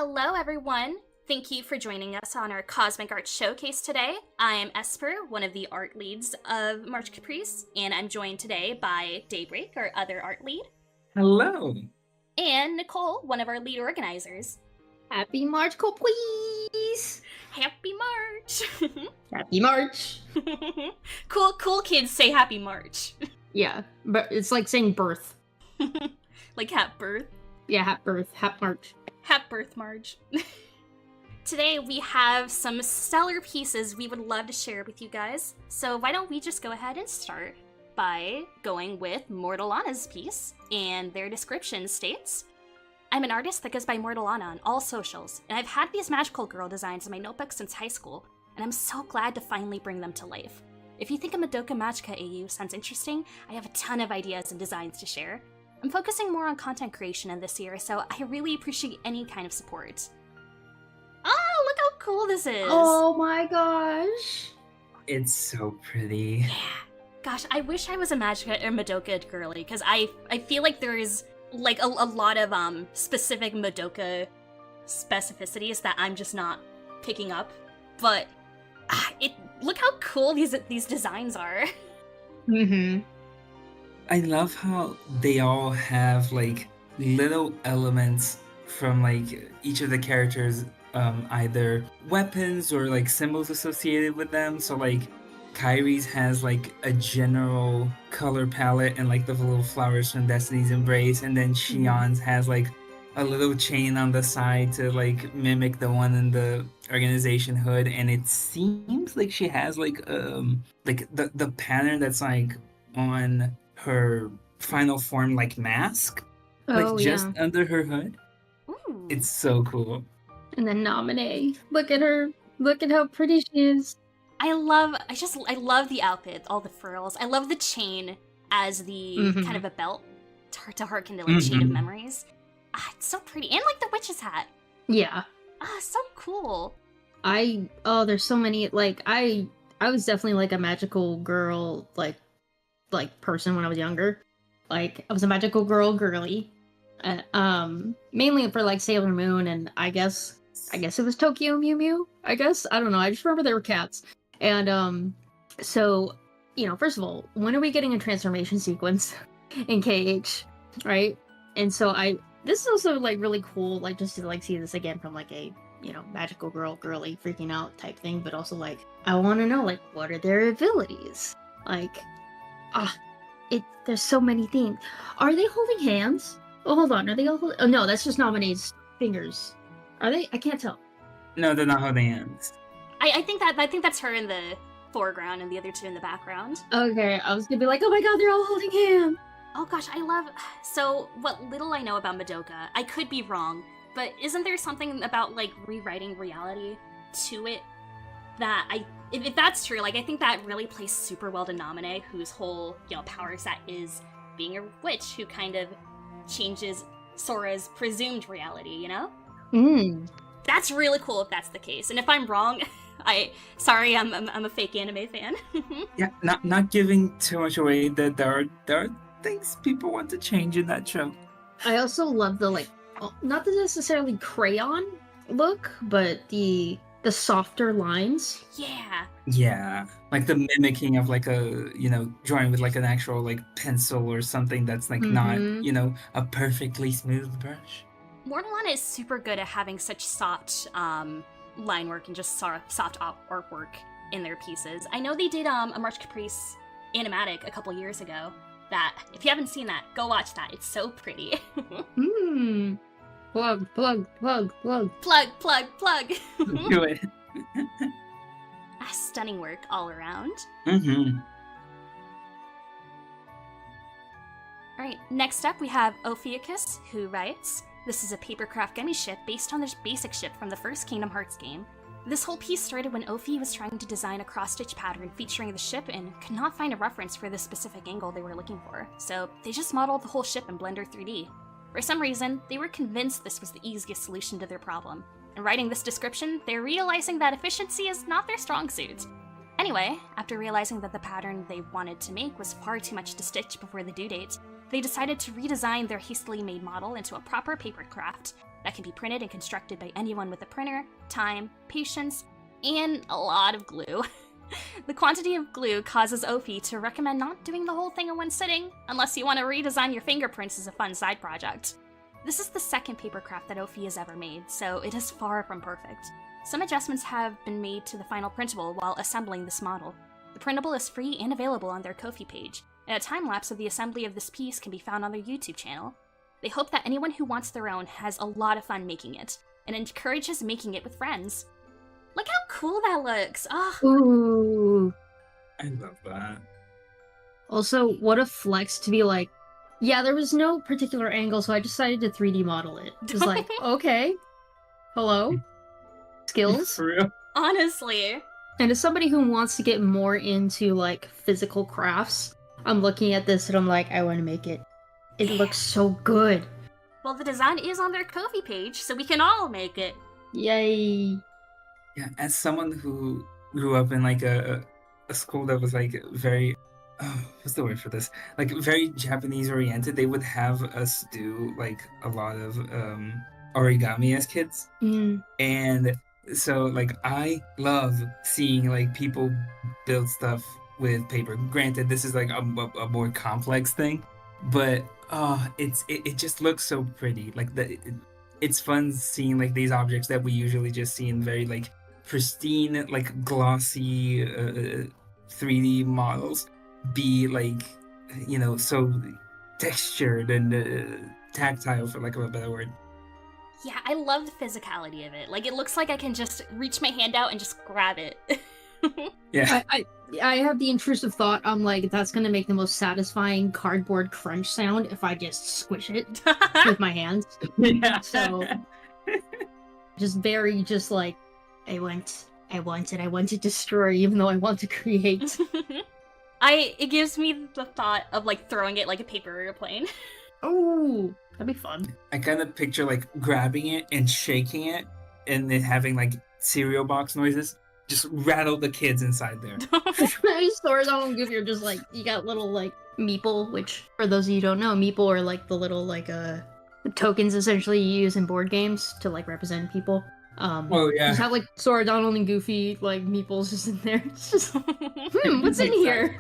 Hello, everyone. Thank you for joining us on our Cosmic Art Showcase today. I am Esper, one of the art leads of March Caprice, and I'm joined today by Daybreak, our other art lead, Hello. and Nicole, one of our lead organizers. Happy March, please! Happy March! Happy March! Cool kids say Happy March. Yeah, but it's like saying birth. Like Hap Birth. Yeah, hap birth, hap March. Hap Birth March. Today we have some stellar pieces we would love to share with you guys. So why don't we just go ahead and start by going with Mortallana's piece, and their description states, I'm an artist that goes by Mortallana on all socials, and I've had these magical girl designs in my notebook since high school, and I'm so glad to finally bring them to life. If you think a Madoka Magica AU sounds interesting, I have a ton of ideas and designs to share. I'm focusing more on content creation in this year, so I really appreciate any kind of support. Oh, look how cool this is! Oh my gosh! It's so pretty. Yeah. Gosh, I wish I was a Magica or Madoka girly, because I feel like there is like a lot of specific Madoka specificities that I'm just not picking up. But look how cool these designs are. Mm-hmm. I love how they all have like little elements from like each of the characters, either weapons or like symbols associated with them. So like Kyrie's has like a general color palette and like the little flowers from Destiny's Embrace, and then Shion's has like a little chain on the side to like mimic the one in the organization hood, and it seems like she has like the pattern that's like on her final form like mask, like just under her hood. Ooh. It's so cool. And then Nominee. Look at her. Look at how pretty she is. I love the outfit, all the frills. I love the chain as the kind of a belt to harken to like Chain of Memories. It's so pretty. And like the witch's hat. Yeah. So cool. There's so many, like, I was definitely like a magical girl, like person when I was younger. Like, I was a magical girl girly. Mainly for like Sailor Moon, and I guess it was Tokyo Mew Mew. I don't know. I just remember they were cats. And so, first of all, when are we getting a transformation sequence in KH, right? And so this is also like really cool, like just to like see this again from like a magical girl girly freaking out type thing, but also like I want to know like what are their abilities, like there's so many things. Are they holding hands? Oh, hold on. Are they all holding? Oh, no, that's just Nominee's fingers. Are they? I can't tell. No, they're not holding hands. I think that's her in the foreground and the other two in the background. Okay, I was gonna be like, oh my god, they're all holding hands. Oh gosh, so what little I know about Madoka, I could be wrong, but isn't there something about like rewriting reality to it that if that's true, like I think that really plays super well to Nominee, whose whole, power set is being a witch who kind of changes Sora's presumed reality, That's really cool if that's the case. And if I'm wrong, I'm a fake anime fan. Yeah, not giving too much away, that there are things people want to change in that show. I also love the like, not the necessarily crayon look, but the softer lines. Yeah, like the mimicking of like a drawing with like an actual like pencil or something that's like not a perfectly smooth brush. Mortallana is super good at having such soft line work and just soft artwork in their pieces. I know they did a March Caprice animatic a couple years ago that, if you haven't seen that, go watch that. It's so pretty. Plug. Plug. Do it. Stunning work all around. Alright, next up we have Ophiuchus, who writes, this is a papercraft gummy ship based on the basic ship from the first Kingdom Hearts game. This whole piece started when Ophi was trying to design a cross-stitch pattern featuring the ship and could not find a reference for the specific angle they were looking for, so they just modeled the whole ship in Blender 3D. For some reason, they were convinced this was the easiest solution to their problem. In writing this description, they're realizing that efficiency is not their strong suit. Anyway, after realizing that the pattern they wanted to make was far too much to stitch before the due date, they decided to redesign their hastily made model into a proper paper craft, that can be printed and constructed by anyone with a printer, time, patience, and a lot of glue. The quantity of glue causes Ophi to recommend not doing the whole thing in one sitting, unless you want to redesign your fingerprints as a fun side project. This is the second papercraft that Ophi has ever made, so it is far from perfect. Some adjustments have been made to the final printable while assembling this model. The printable is free and available on their Ko-fi page, and a time-lapse of the assembly of this piece can be found on their YouTube channel. They hope that anyone who wants their own has a lot of fun making it, and encourages making it with friends. Look how cool that looks! Oh. Ooh. I love that. Also, what a flex to be like, yeah, there was no particular angle, so I decided to 3D model it. It was like, okay, hello, skills. For real? Honestly. And as somebody who wants to get more into, like, physical crafts, I'm looking at this and I'm like, I want to make it. It looks so good. Well, the design is on their Ko-fi page, so we can all make it. Yay. Yeah, as someone who grew up in like a school that was like very, what's the word for this? Like very Japanese oriented, they would have us do like a lot of origami as kids. And so like I love seeing like people build stuff with paper. Granted, this is like a more complex thing, but it just looks so pretty. Like it's fun seeing like these objects that we usually just see in very like pristine, like glossy 3D models be like, you know, so textured and tactile, for lack of a better word. Yeah, I love the physicality of it. Like, it looks like I can just reach my hand out and just grab it. Yeah. I have the intrusive thought, I'm like, that's gonna make the most satisfying cardboard crunch sound if I just squish it with my hands. Yeah. So, just like, I want to destroy, even though I want to create. It gives me the thought of, like, throwing it like a paper airplane. Oh, that'd be fun. I kind of picture like grabbing it and shaking it and then having like cereal box noises just rattle the kids inside there. Stores on give you're just like, you got little like meeple, which for those of you who don't know, meeple are like the little like tokens essentially you use in board games to like represent people. Oh yeah. Just have like Sora, Donald, and Goofy like meeples just in there. It's just, what's in here?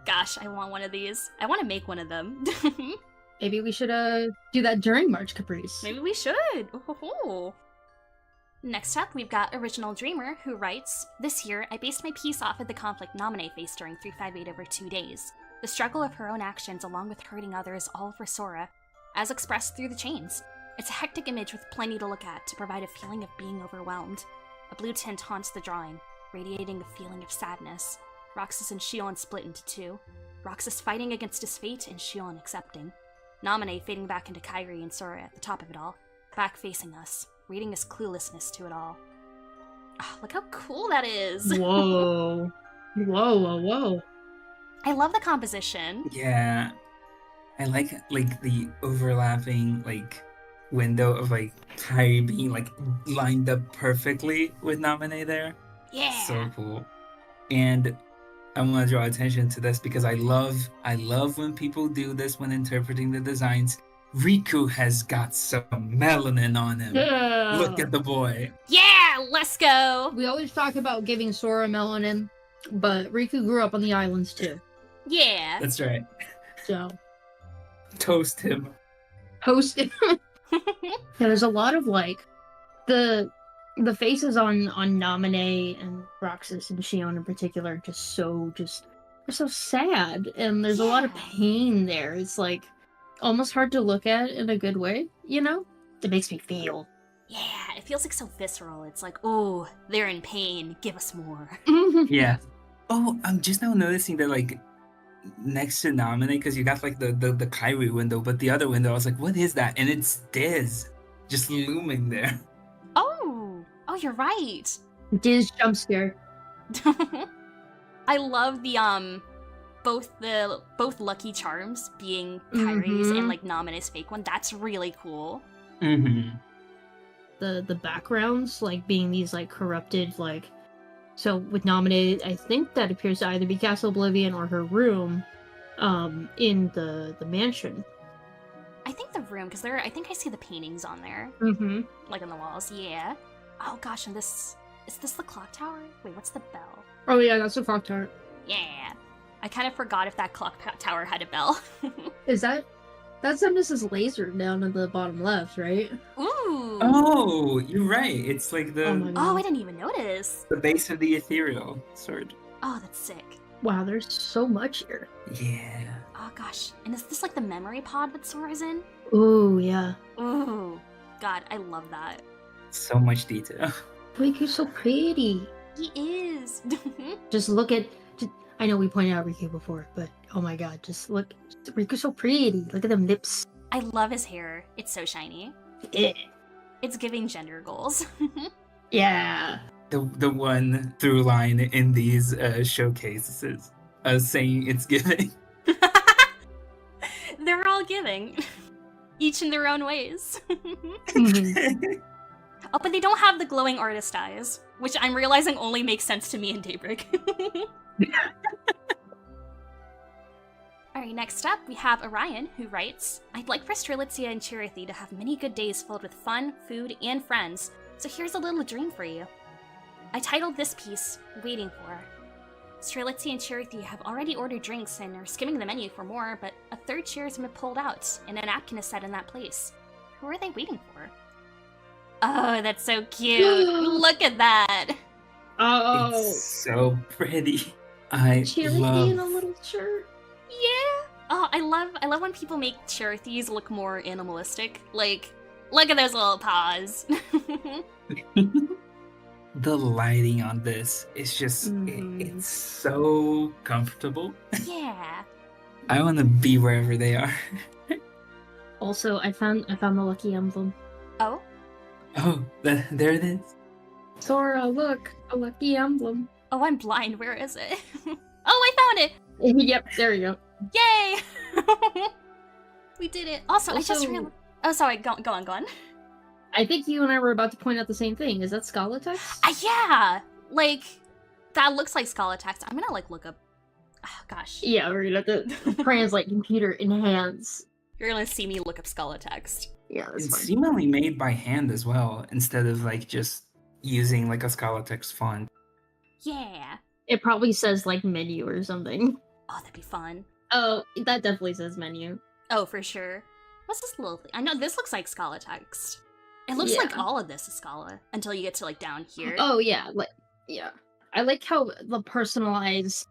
Gosh, I want one of these. I want to make one of them. Maybe we should do that during March Caprice. Maybe we should. Ooh. Next up, we've got Original Dreamer, who writes, "This year, I based my piece off of the conflict Naminé faced during 358 over 2 days. The struggle of her own actions along with hurting others, all for Sora, as expressed through the chains. It's a hectic image with plenty to look at to provide a feeling of being overwhelmed. A blue tint haunts the drawing, radiating a feeling of sadness. Roxas and Shion split into two. Roxas fighting against his fate and Shion accepting. Naminé fading back into Kairi and Sora at the top of it all, back facing us, reading his cluelessness to it all." Oh, look how cool that is! Whoa. Whoa. I love the composition. Yeah. I like the overlapping like window of like Kairi being like lined up perfectly with Naminé there. Yeah! So cool. And I want to draw attention to this because I love when people do this when interpreting the designs. Riku has got some melanin on him. Yeah. Look at the boy. Yeah! Let's go! We always talk about giving Sora melanin, but Riku grew up on the islands too. Yeah! That's right. So Toast him. host it. Yeah, there's a lot of like the faces on Naminé and Roxas and Shion in particular they're so sad, and there's a lot of pain there. It's like almost hard to look at in a good way, you know? It makes me feel. Yeah, it feels like so visceral. It's like, oh, they're in pain. Give us more. Yeah. Oh, I'm just now noticing that like next to Naminé, because you got like the Kairi window, but the other window, I was like, what is that? And it's Diz just looming there. Oh, you're right. Diz jump scare. I love the both Lucky Charms being Kairi's and like Naminé's fake one. That's really cool. Mm-hmm. The backgrounds like being these like corrupted like. So with Naminé, I think that appears to either be Castle Oblivion or her room, in the mansion. I think the room, because I think I see the paintings on there. Mm-hmm. Like on the walls, yeah. Oh gosh, and is this the clock tower? Wait, what's the bell? Oh yeah, that's a clock tower. Yeah. I kind of forgot if that clock tower had a bell. Is that's Mrs. Laser down in the bottom left, right? Ooh. Oh, you're right. It's like Oh my the god. Oh, I didn't even notice. base of the ethereal sword. Oh, that's sick. Wow, there's so much here. Yeah. Oh gosh, and is this like the memory pod that Sora's in? Ooh, yeah. Ooh. God, I love that. So much detail. Riku's so pretty. He is. Just look at. I know we pointed out Riku before, but oh my god, just look. Riku's so pretty. Look at them lips. I love his hair. It's so shiny. Eh. It's giving gender goals. Yeah. The one through line in these showcases saying it's giving. They're all giving. Each in their own ways. Mhm. Oh, but they don't have the glowing artist eyes, which I'm realizing only makes sense to me in Daybreak. Alright, next up, we have Orion, who writes, I'd like for Strelitzia and Chirithy to have many good days filled with fun, food, and friends, so here's a little dream for you. I titled this piece, Waiting For. Strelitzia and Chirithy have already ordered drinks and are skimming the menu for more, but a third chair has been pulled out, and a napkin is set in that place. Who are they waiting for? Oh, that's so cute! Look at that! Oh. It's so pretty. I Chirithy love. in a little shirt. Yeah. Oh, I love when people make Chirithys look more animalistic. Like, look at those little paws. The lighting on this is just Mhm. it's so comfortable. Yeah. I want to be wherever they are. Also, I found the lucky emblem. Oh. Oh, there it is. Sora, look, a lucky emblem. Oh, I'm blind. Where is it? Oh, I found it. Yep, there you go. Yay! We did it. Also, I just Also- realized. Oh, sorry. Go on. I think you and I were about to point out the same thing. Is that Scalatex? Yeah. Like, that looks like Scalatext. I'm gonna look up. Oh gosh. Yeah, we're gonna have to translate computer enhance. You're gonna see me look up Scalatext. Yeah, that's It's fine. seemingly made by hand as well, instead of like just using like a Scalatex font. Yeah. It probably says like menu or something. Oh, that'd be fun. Oh, that definitely says menu. Oh, for sure. What's this little thing? I know this looks like Scalatext. It looks like Yeah. all of this is Scala until you get to like down here. Oh yeah, yeah. I like how the personalized,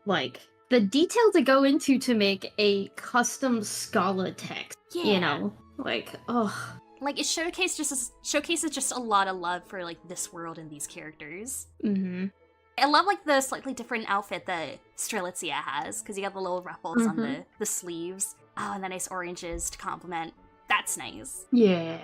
like the detail to go into to make a custom Scala text. Yeah. You know, like oh, Like it showcases just a lot of love for like this world and these characters. mm-hmm. I love like the slightly different outfit that Strelitzia has because you got the little ruffles on Mhm. the sleeves. Oh, and the nice oranges to complement. That's nice. Yeah.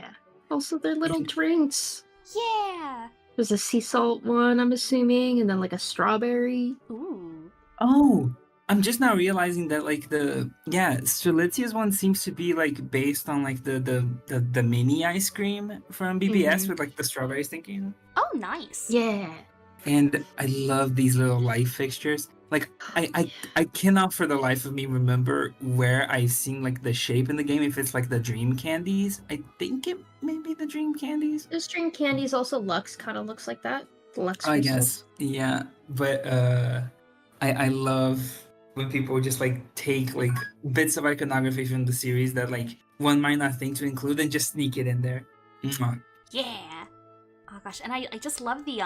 Also, their little drinks. Yeah. There's a sea salt one, I'm assuming, and then like a strawberry. Ooh. Oh, I'm just now realizing that like Strelitzia's one seems to be like based on like the mini ice cream from BBS Mhm. with like the strawberry stinking. Oh, nice. Yeah. And I love these little light fixtures. Like I cannot for the life of me remember where I've seen like the shape in the game. If it's like the dream candies, I think it may be the dream candies. The string candies also Lux kind of looks like that. Lux I crystals. guess, yeah. But I love when people just like take like bits of iconography from the series that like one might not think to include and just sneak it in there. Mwah. Yeah. Oh gosh, and I just love the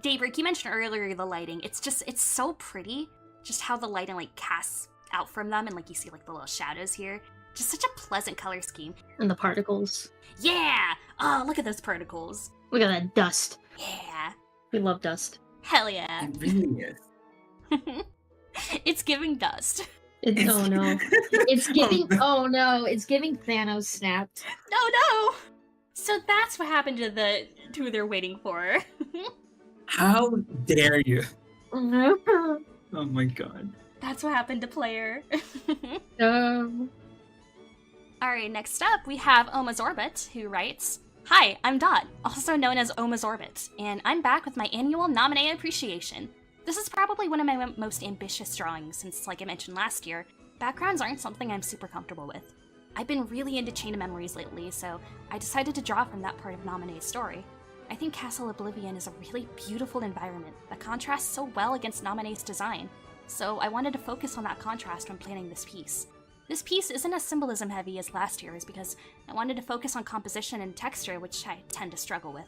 Daybreak, you mentioned earlier the lighting. It's so pretty. Just how the lighting like casts out from them and like you see like the little shadows here. Just such a pleasant color scheme. And the particles. Yeah! Oh, look at those particles. Look at that dust. Yeah. We love dust. Hell yeah. It really is. It's giving dust. Oh no. It's giving oh no, it's giving Thanos snapped. No. So that's what happened to who they're waiting for. How dare you? No. Oh my god. That's what happened to Player. Um, Alright, next up we have Omazorbit, who writes, Hi, I'm Dot, also known as Omazorbit, and I'm back with my annual nominee appreciation. This is probably one of my most ambitious drawings since, like I mentioned last year, backgrounds aren't something I'm super comfortable with. I've been really into Chain of Memories lately, so I decided to draw from that part of Naminé's story. I think Castle Oblivion is a really beautiful environment that contrasts so well against Naminé's design, so I wanted to focus on that contrast when planning this piece. This piece isn't as symbolism heavy as last year's because I wanted to focus on composition and texture, which I tend to struggle with.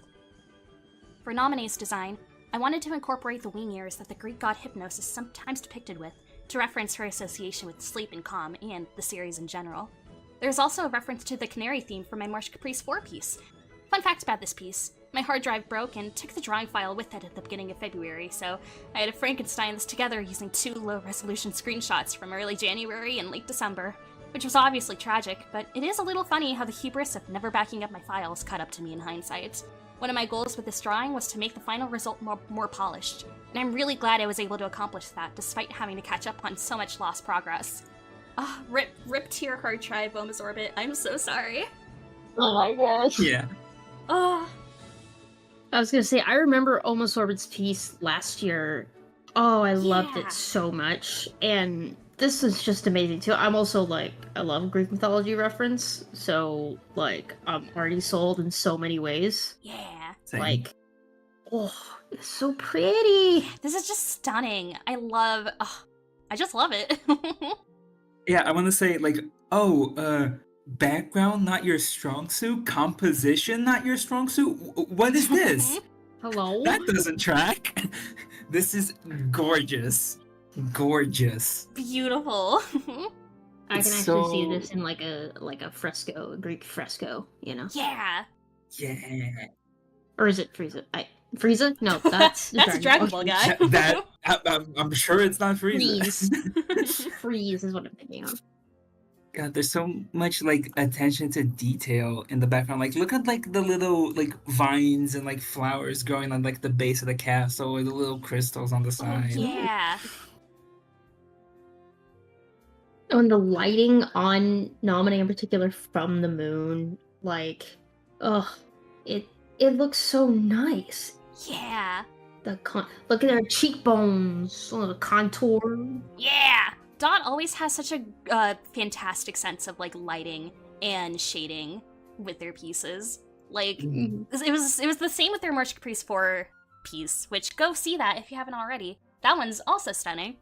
For Naminé's design, I wanted to incorporate the wing ears that the Greek god Hypnos is sometimes depicted with, to reference her association with sleep and calm and the series in general. There's also a reference to the canary theme from my March Caprice 4 piece. Fun fact about this piece, my hard drive broke and took the drawing file with it at the beginning of February, so I had to Frankenstein this together using 2 low-resolution screenshots from early January and late December, which was obviously tragic, but it is a little funny how the hubris of never backing up my files caught up to me in hindsight. One of my goals with this drawing was to make the final result more polished, and I'm really glad I was able to accomplish that despite having to catch up on so much lost progress. Rip to your hard drive, Oma's Orbit. I'm so sorry. Oh my gosh. Yeah. Oh. I was gonna say, I remember Almost Orbit's piece last year. Oh, I loved it so much. And this is just amazing too. I'm also I love Greek mythology reference, so I'm already sold in so many ways. Yeah. Same. Oh, it's so pretty. This is just stunning. I just love it. Yeah, I want to say background not your strong suit, composition not your strong suit. What is this? Hello? That doesn't track. This is gorgeous. Gorgeous. Beautiful. I It's can actually so- see this in a fresco, a Greek fresco, you know? Yeah. Yeah. Or is it Frieza? Frieza? No, that's the That's a Dragon Ball guy. I'm sure it's not Freeze. Frieza. Freeze is what I'm thinking of. God, there's so much attention to detail in the background. Look at the little vines and flowers growing on the base of the castle, or the little crystals on the Oh, side. yeah. And the lighting on Naminé in particular from the moon, it looks so nice. Yeah. Look at her cheekbones, the contour. Yeah. Dot always has such a fantastic sense of lighting and shading with their pieces. Mhm. It was the same with their March Caprice 4 piece, which go see that if you haven't already. That one's also stunning.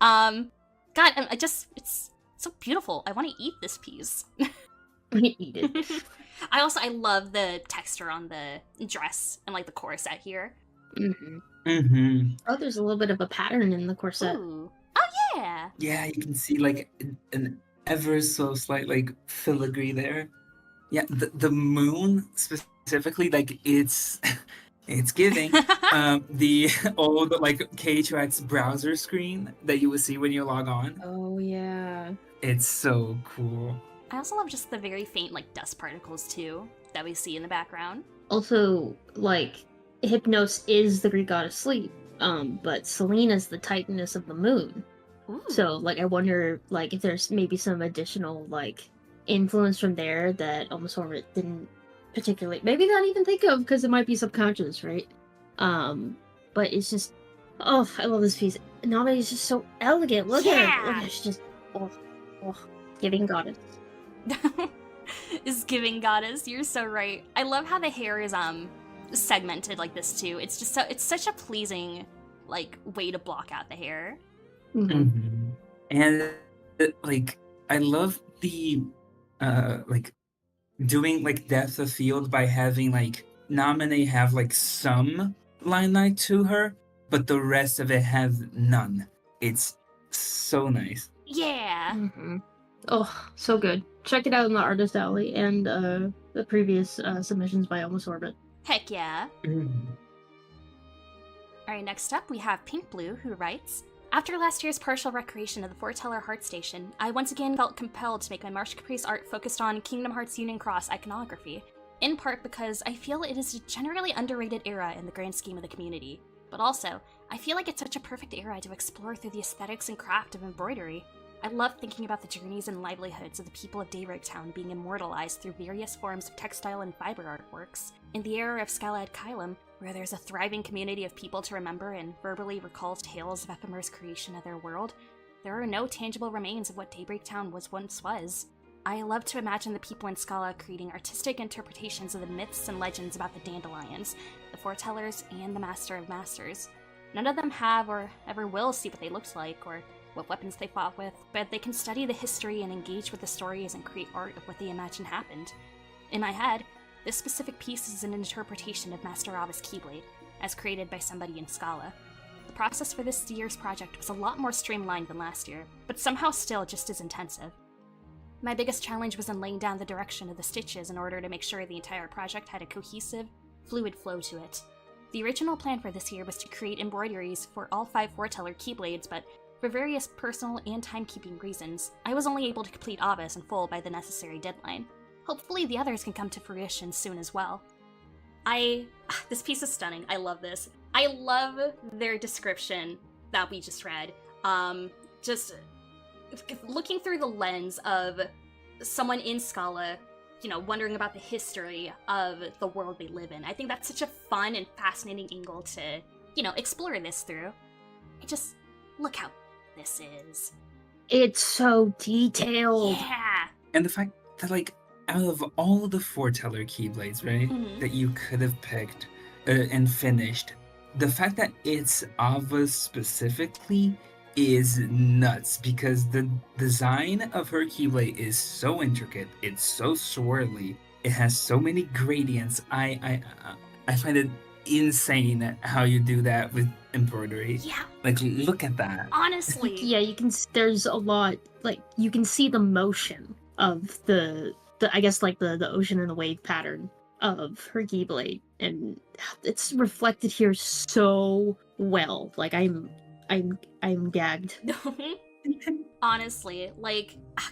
God, it's so beautiful. I want to eat this piece. Eat it. I love the texture on the dress and the corset here. Mm-hmm. Mm-hmm. Oh, there's a little bit of a pattern in the corset. Ooh. Oh yeah. Yeah, you can see an ever so slight filigree there. Yeah, the moon specifically, it's giving the old K2X browser screen that you would see when you log on. Oh yeah. It's so cool. I also love just the very faint dust particles too that we see in the background. Also, Hypnos is the Greek god of sleep, but Selena's the titaness of the moon. Ooh. So, I wonder, if there's maybe some additional, influence from there that Almost Orbit didn't particularly, maybe not even think of, because it might be subconscious, right? But it's just, oh, I love this piece. Naminé is just so elegant. Look at her. Look at her. She's just, giving goddess. Is giving goddess. You're so right. I love how the hair is segmented like this too. It's just it's such a pleasing way to block out the hair. Mm-hmm. Mm-hmm. And I love the doing depth of field by having Naminé have some limelight to her, but the rest of it has none. It's so nice. Yeah. Mm-hmm. Oh, so good. Check it out in the Artist Alley and the previous submissions by Almost Orbit. Heck yeah. Mhm. Alright, next up we have Pink Blue, who writes, after last year's partial recreation of the Foreteller Heart Station, I once again felt compelled to make my March Caprice art focused on Kingdom Hearts Union Cross iconography, in part because I feel it is a generally underrated era in the grand scheme of the community, but also, I feel like it's such a perfect era to explore through the aesthetics and craft of embroidery. I love thinking about the journeys and livelihoods of the people of Daybreak Town being immortalized through various forms of textile and fiber artworks. In the era of Scalad Kylum, where there's a thriving community of people to remember and verbally recall tales of Ephemer's creation of their world, there are no tangible remains of what Daybreak Town once was. I love to imagine the people in Scala creating artistic interpretations of the myths and legends about the dandelions, the foretellers, and the Master of Masters. None of them have or ever will see what they looked like or what weapons they fought with, but they can study the history and engage with the stories and create art of what they imagine happened. In my head, this specific piece is an interpretation of Master Ava's Keyblade, as created by somebody in Scala. The process for this year's project was a lot more streamlined than last year, but somehow still just as intensive. My biggest challenge was in laying down the direction of the stitches in order to make sure the entire project had a cohesive, fluid flow to it. The original plan for this year was to create embroideries for all 5 foreteller keyblades, but for various personal and timekeeping reasons, I was only able to complete Ava's in full by the necessary deadline. Hopefully the others can come to fruition soon as well. This piece is stunning. I love this. I love their description that we just read. Just looking through the lens of someone in Scala, wondering about the history of the world they live in. I think that's such a fun and fascinating angle to, explore this through. Look how this is. It's so detailed. Yeah. And the fact that, out of all the foreteller keyblades, right, that you could have picked and finished, the fact that it's Ava specifically is nuts, because the design of her keyblade is so intricate, it's so swirly, it has so many gradients. I find it insane how you do that with embroidery. Yeah. Look at that. Honestly. Yeah, there's a lot, you can see the motion of the I guess the ocean and the wave pattern of her keyblade, and it's reflected here so well. I'm gagged. Honestly,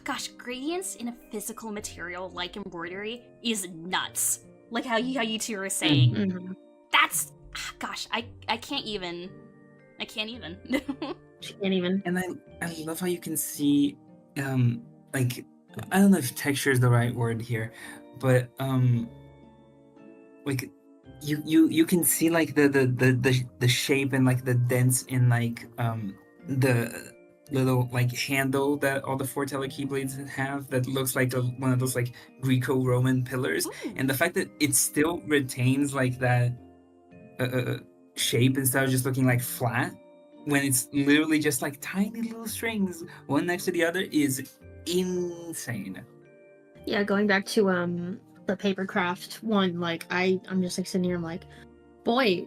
gosh, gradients in a physical material like embroidery is nuts. Like how you two were saying. Mm-hmm. That's, gosh, I can't even. I can't even. She can't even. And I love how you can see, I don't know if texture is the right word here, but you can see the shape and the dents in the little handle that all the foreteller keyblades have that looks like one of those Greco-Roman pillars. Ooh. And the fact that it still retains that shape instead of just looking flat, when it's literally just tiny little strings one next to the other, is insane. Yeah, going back to the papercraft one, I'm just sitting here, I'm like, boy,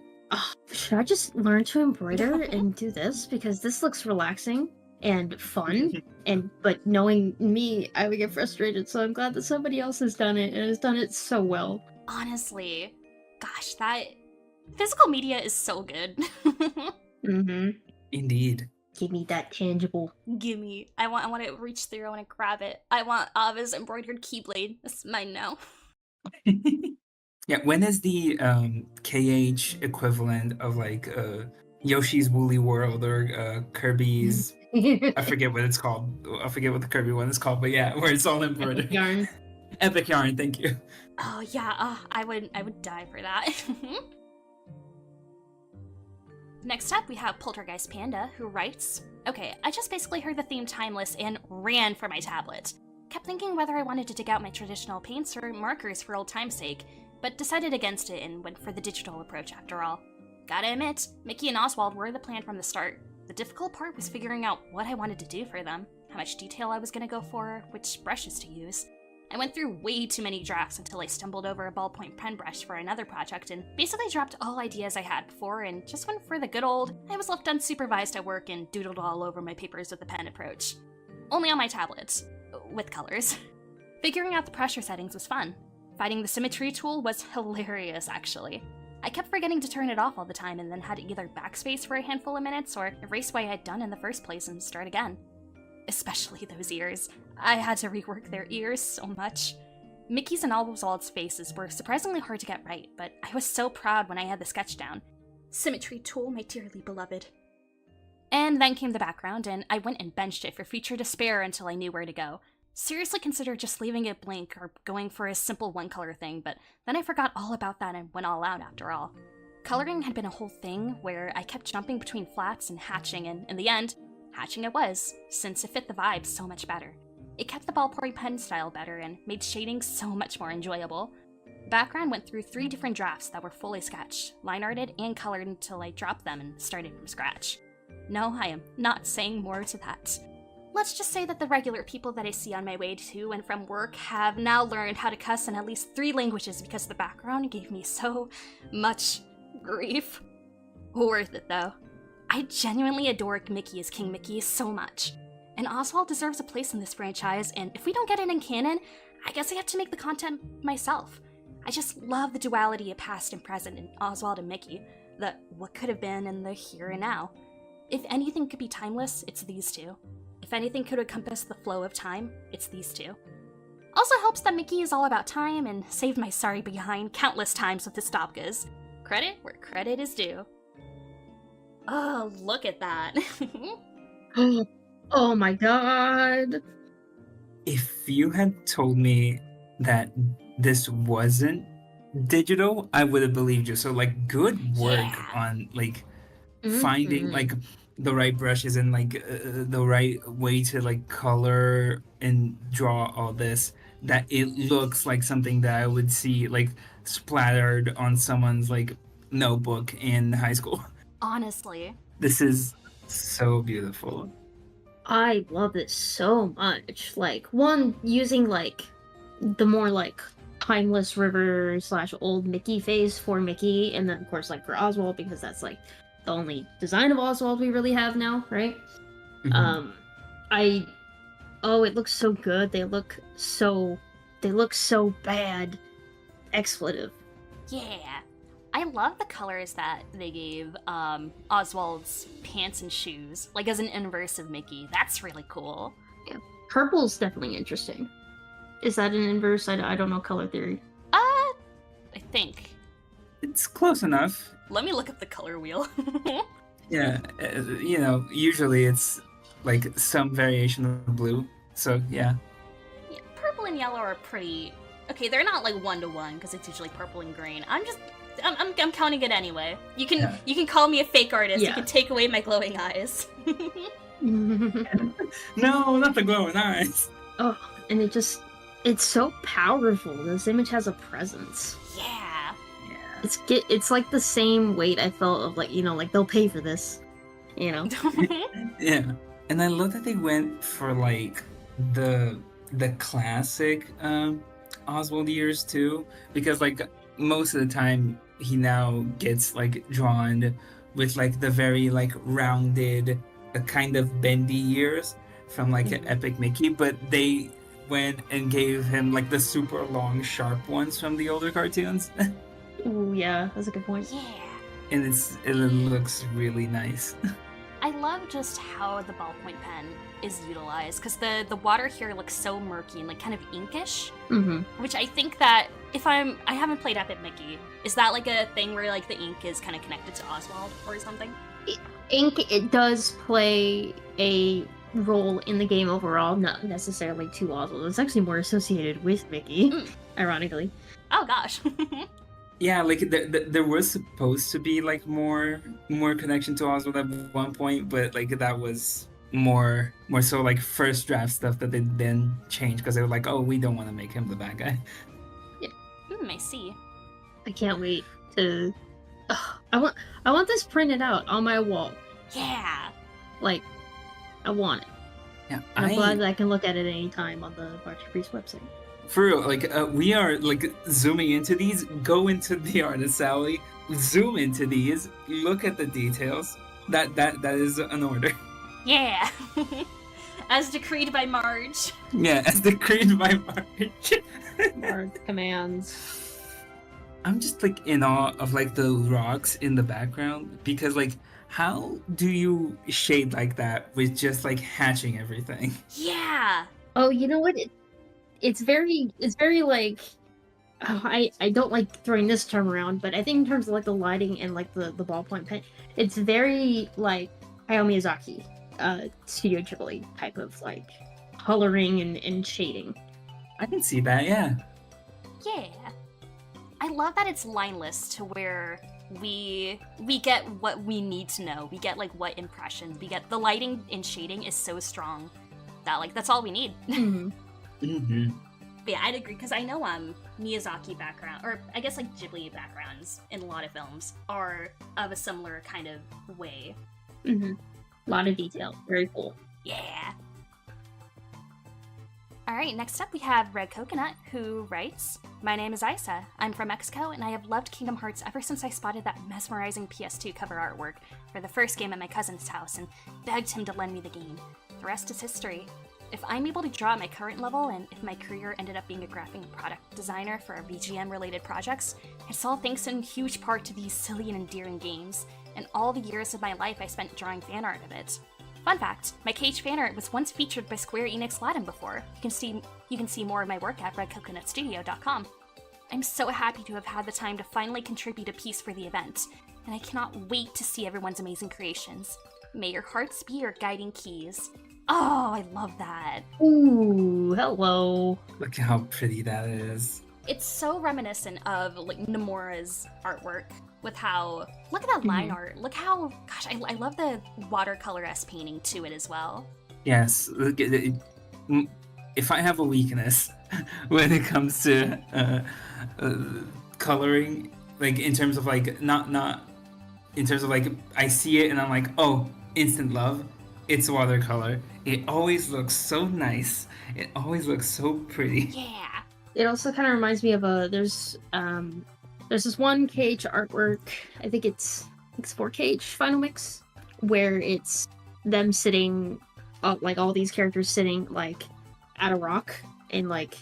should I just learn to embroider and do this, because this looks relaxing and fun, but knowing me, I would get frustrated, so I'm glad that somebody else has done it, and has done it so well. Honestly, gosh, that physical media is so good. Mm-hmm. Indeed. Give me that tangible. Gimme. I want to reach through, I want to grab it. I want Ava's embroidered keyblade. It's mine now. Yeah, when is the KH equivalent of Yoshi's Woolly World or Kirby's? I forget what it's called. I forget what the Kirby one is called, but yeah, where it's all embroidered. Yarn. Epic Yarn, thank you. Oh yeah, I would die for that. Next up, we have Poltergeist Panda, who writes, okay, I just basically heard the theme Timeless and ran for my tablet. Kept thinking whether I wanted to dig out my traditional paints or markers for old time's sake, but decided against it and went for the digital approach after all. Gotta admit, Mickey and Oswald were the plan from the start. The difficult part was figuring out what I wanted to do for them, how much detail I was gonna go for, which brushes to use. I went through way too many drafts until I stumbled over a ballpoint pen brush for another project and basically dropped all ideas I had before and just went for the good old, I was left unsupervised at work and doodled all over my papers with a pen approach. Only on my tablet, with colors. Figuring out the pressure settings was fun. Finding the symmetry tool was hilarious, actually. I kept forgetting to turn it off all the time and then had to either backspace for a handful of minutes or erase what I had done in the first place and start again. Especially those ears. I had to rework their ears so much. Mickey's and Oswald's faces were surprisingly hard to get right, but I was so proud when I had the sketch down. Symmetry tool, my dearly beloved. And then came the background, and I went and benched it for future despair until I knew where to go. Seriously considered just leaving it blank or going for a simple one-color thing, but then I forgot all about that and went all out after all. Coloring had been a whole thing where I kept jumping between flats and hatching, and in the end, hatching it was, since it fit the vibe so much better. It kept the ballpoint pen style better and made shading so much more enjoyable. Background went through 3 different drafts that were fully sketched, line arted, and colored until I dropped them and started from scratch. No, I am not saying more to that. Let's just say that the regular people that I see on my way to and from work have now learned how to cuss in at least 3 languages because the background gave me so much grief. Worth it though. I genuinely adore Mickey as King Mickey so much. And Oswald deserves a place in this franchise, and if we don't get it in canon, I guess I have to make the content myself. I just love the duality of past and present in Oswald and Mickey, the what could have been and the here and now. If anything could be timeless, it's these two. If anything could encompass the flow of time, it's these two. Also helps that Mickey is all about time and saved my sorry behind countless times with the Stopkas. Credit where credit is due. Oh, look at that. Oh my god. If you had told me that this wasn't digital, I would have believed you. So like, good work Yeah. on like finding like the right brushes and like the right way to like color and draw all this, that it looks like something that I would see like splattered on someone's like notebook in high school. Honestly. This is so beautiful. I love it so much. Like, one, using like the more like timeless river / old Mickey face for Mickey, and then of course like for Oswald, because that's like the only design of Oswald we really have now, right? Mhm. It looks so good. They look so bad. Expletive. Yeah. I love the colors that they gave Oswald's pants and shoes, like as an inverse of Mickey. That's really cool. Purple's definitely interesting. Is that an inverse? I don't know color theory. I think. It's close enough. Let me look up the color wheel. Yeah, usually it's like some variation of blue. So yeah. Yeah, purple and yellow are pretty. Okay, they're not like 1-to-1 because it's usually purple and green. I'm counting it anyway. You can call me a fake artist. You Yeah. can take away my glowing eyes. No, not the glowing eyes. Oh, and it's so powerful. This image has a presence. Yeah. Yeah. It's like the same weight I felt of like, like they'll pay for this, Yeah. And I love that they went for like the classic Oswald years too, because like most of the time he now gets like drawn with like the very like rounded kind of bendy ears from like an Epic Mickey, but they went and gave him like the super long sharp ones from the older cartoons. Ooh, yeah, that's a good point. Yeah. And it looks really nice. I love just how the ballpoint pen is utilized, because the water here looks so murky and like kind of inkish, which I think that I haven't played Epic Mickey, is that like a thing where like the ink is kind of connected to Oswald or something? Ink, it does play a role in the game overall, not necessarily to Oswald. It's actually more associated with Mickey, ironically. Oh gosh. Yeah, like there was supposed to be like more connection to Oswald at one point, but like that was more so like first draft stuff that they then changed because they were like, oh, we don't want to make him the bad guy. I see. I can't wait to. I want this printed out on my wall. Yeah. Like, I want it. Yeah, I'm glad that I can look at it anytime on the Caprice website. For real, like we are like zooming into these. Go into the artist alley, zoom into these, look at the details. That is an order. Yeah. As decreed by Marge. Yeah, as decreed by Marge. Marge commands. I'm just like in awe of like the rocks in the background, because like how do you shade like that with just like hatching everything? Yeah. Oh, you know what? It's very like. Oh, I don't like throwing this term around, but I think in terms of like the lighting and like the ballpoint pen, it's very like Hayao Miyazaki, Studio Ghibli type of like coloring and shading. I can see that, yeah. Yeah. I love that it's lineless to where we get what we need to know. We get like what impressions. We get the lighting and shading is so strong. that. Like, that's all we need. Mhm. Mm-hmm. But yeah, I'd agree, because I know Miyazaki background, or I guess like Ghibli backgrounds in a lot of films are of a similar kind of way. Mhm. A lot of detail. Very cool. Yeah. Alright, next up we have Red Coconut, who writes, "My name is Isa. I'm from Mexico, and I have loved Kingdom Hearts ever since I spotted that mesmerizing PS2 cover artwork for the first game at my cousin's house and begged him to lend me the game. The rest is history. If I'm able to draw at my current level, and if my career ended up being a graphic product designer for VGM-related projects, it's all thanks in huge part to these silly and endearing games, and all the years of my life I spent drawing fan art of it. Fun fact, my Cage fan art was once featured by Square Enix Latin before. You can see more of my work at redcoconutstudio.com. I'm so happy to have had the time to finally contribute a piece for the event, and I cannot wait to see everyone's amazing creations. May your hearts be your guiding keys." Oh, I love that. Ooh, hello. Look how pretty that is. It's so reminiscent of like Nomura's artwork with how, look at that line art. Look how, gosh, I love the watercolor-esque painting to it as well. Yes. Look at it. If I have a weakness when it comes to coloring, like in terms of like not in terms of like I see it and I'm like, oh, instant love. It's watercolor. It always looks so nice. It always looks so pretty. Yeah. It also kind of reminds me of there's this one Cage artwork. I think it's for Cage Final Mix, where it's them sitting, like all these characters sitting like at a rock, and like,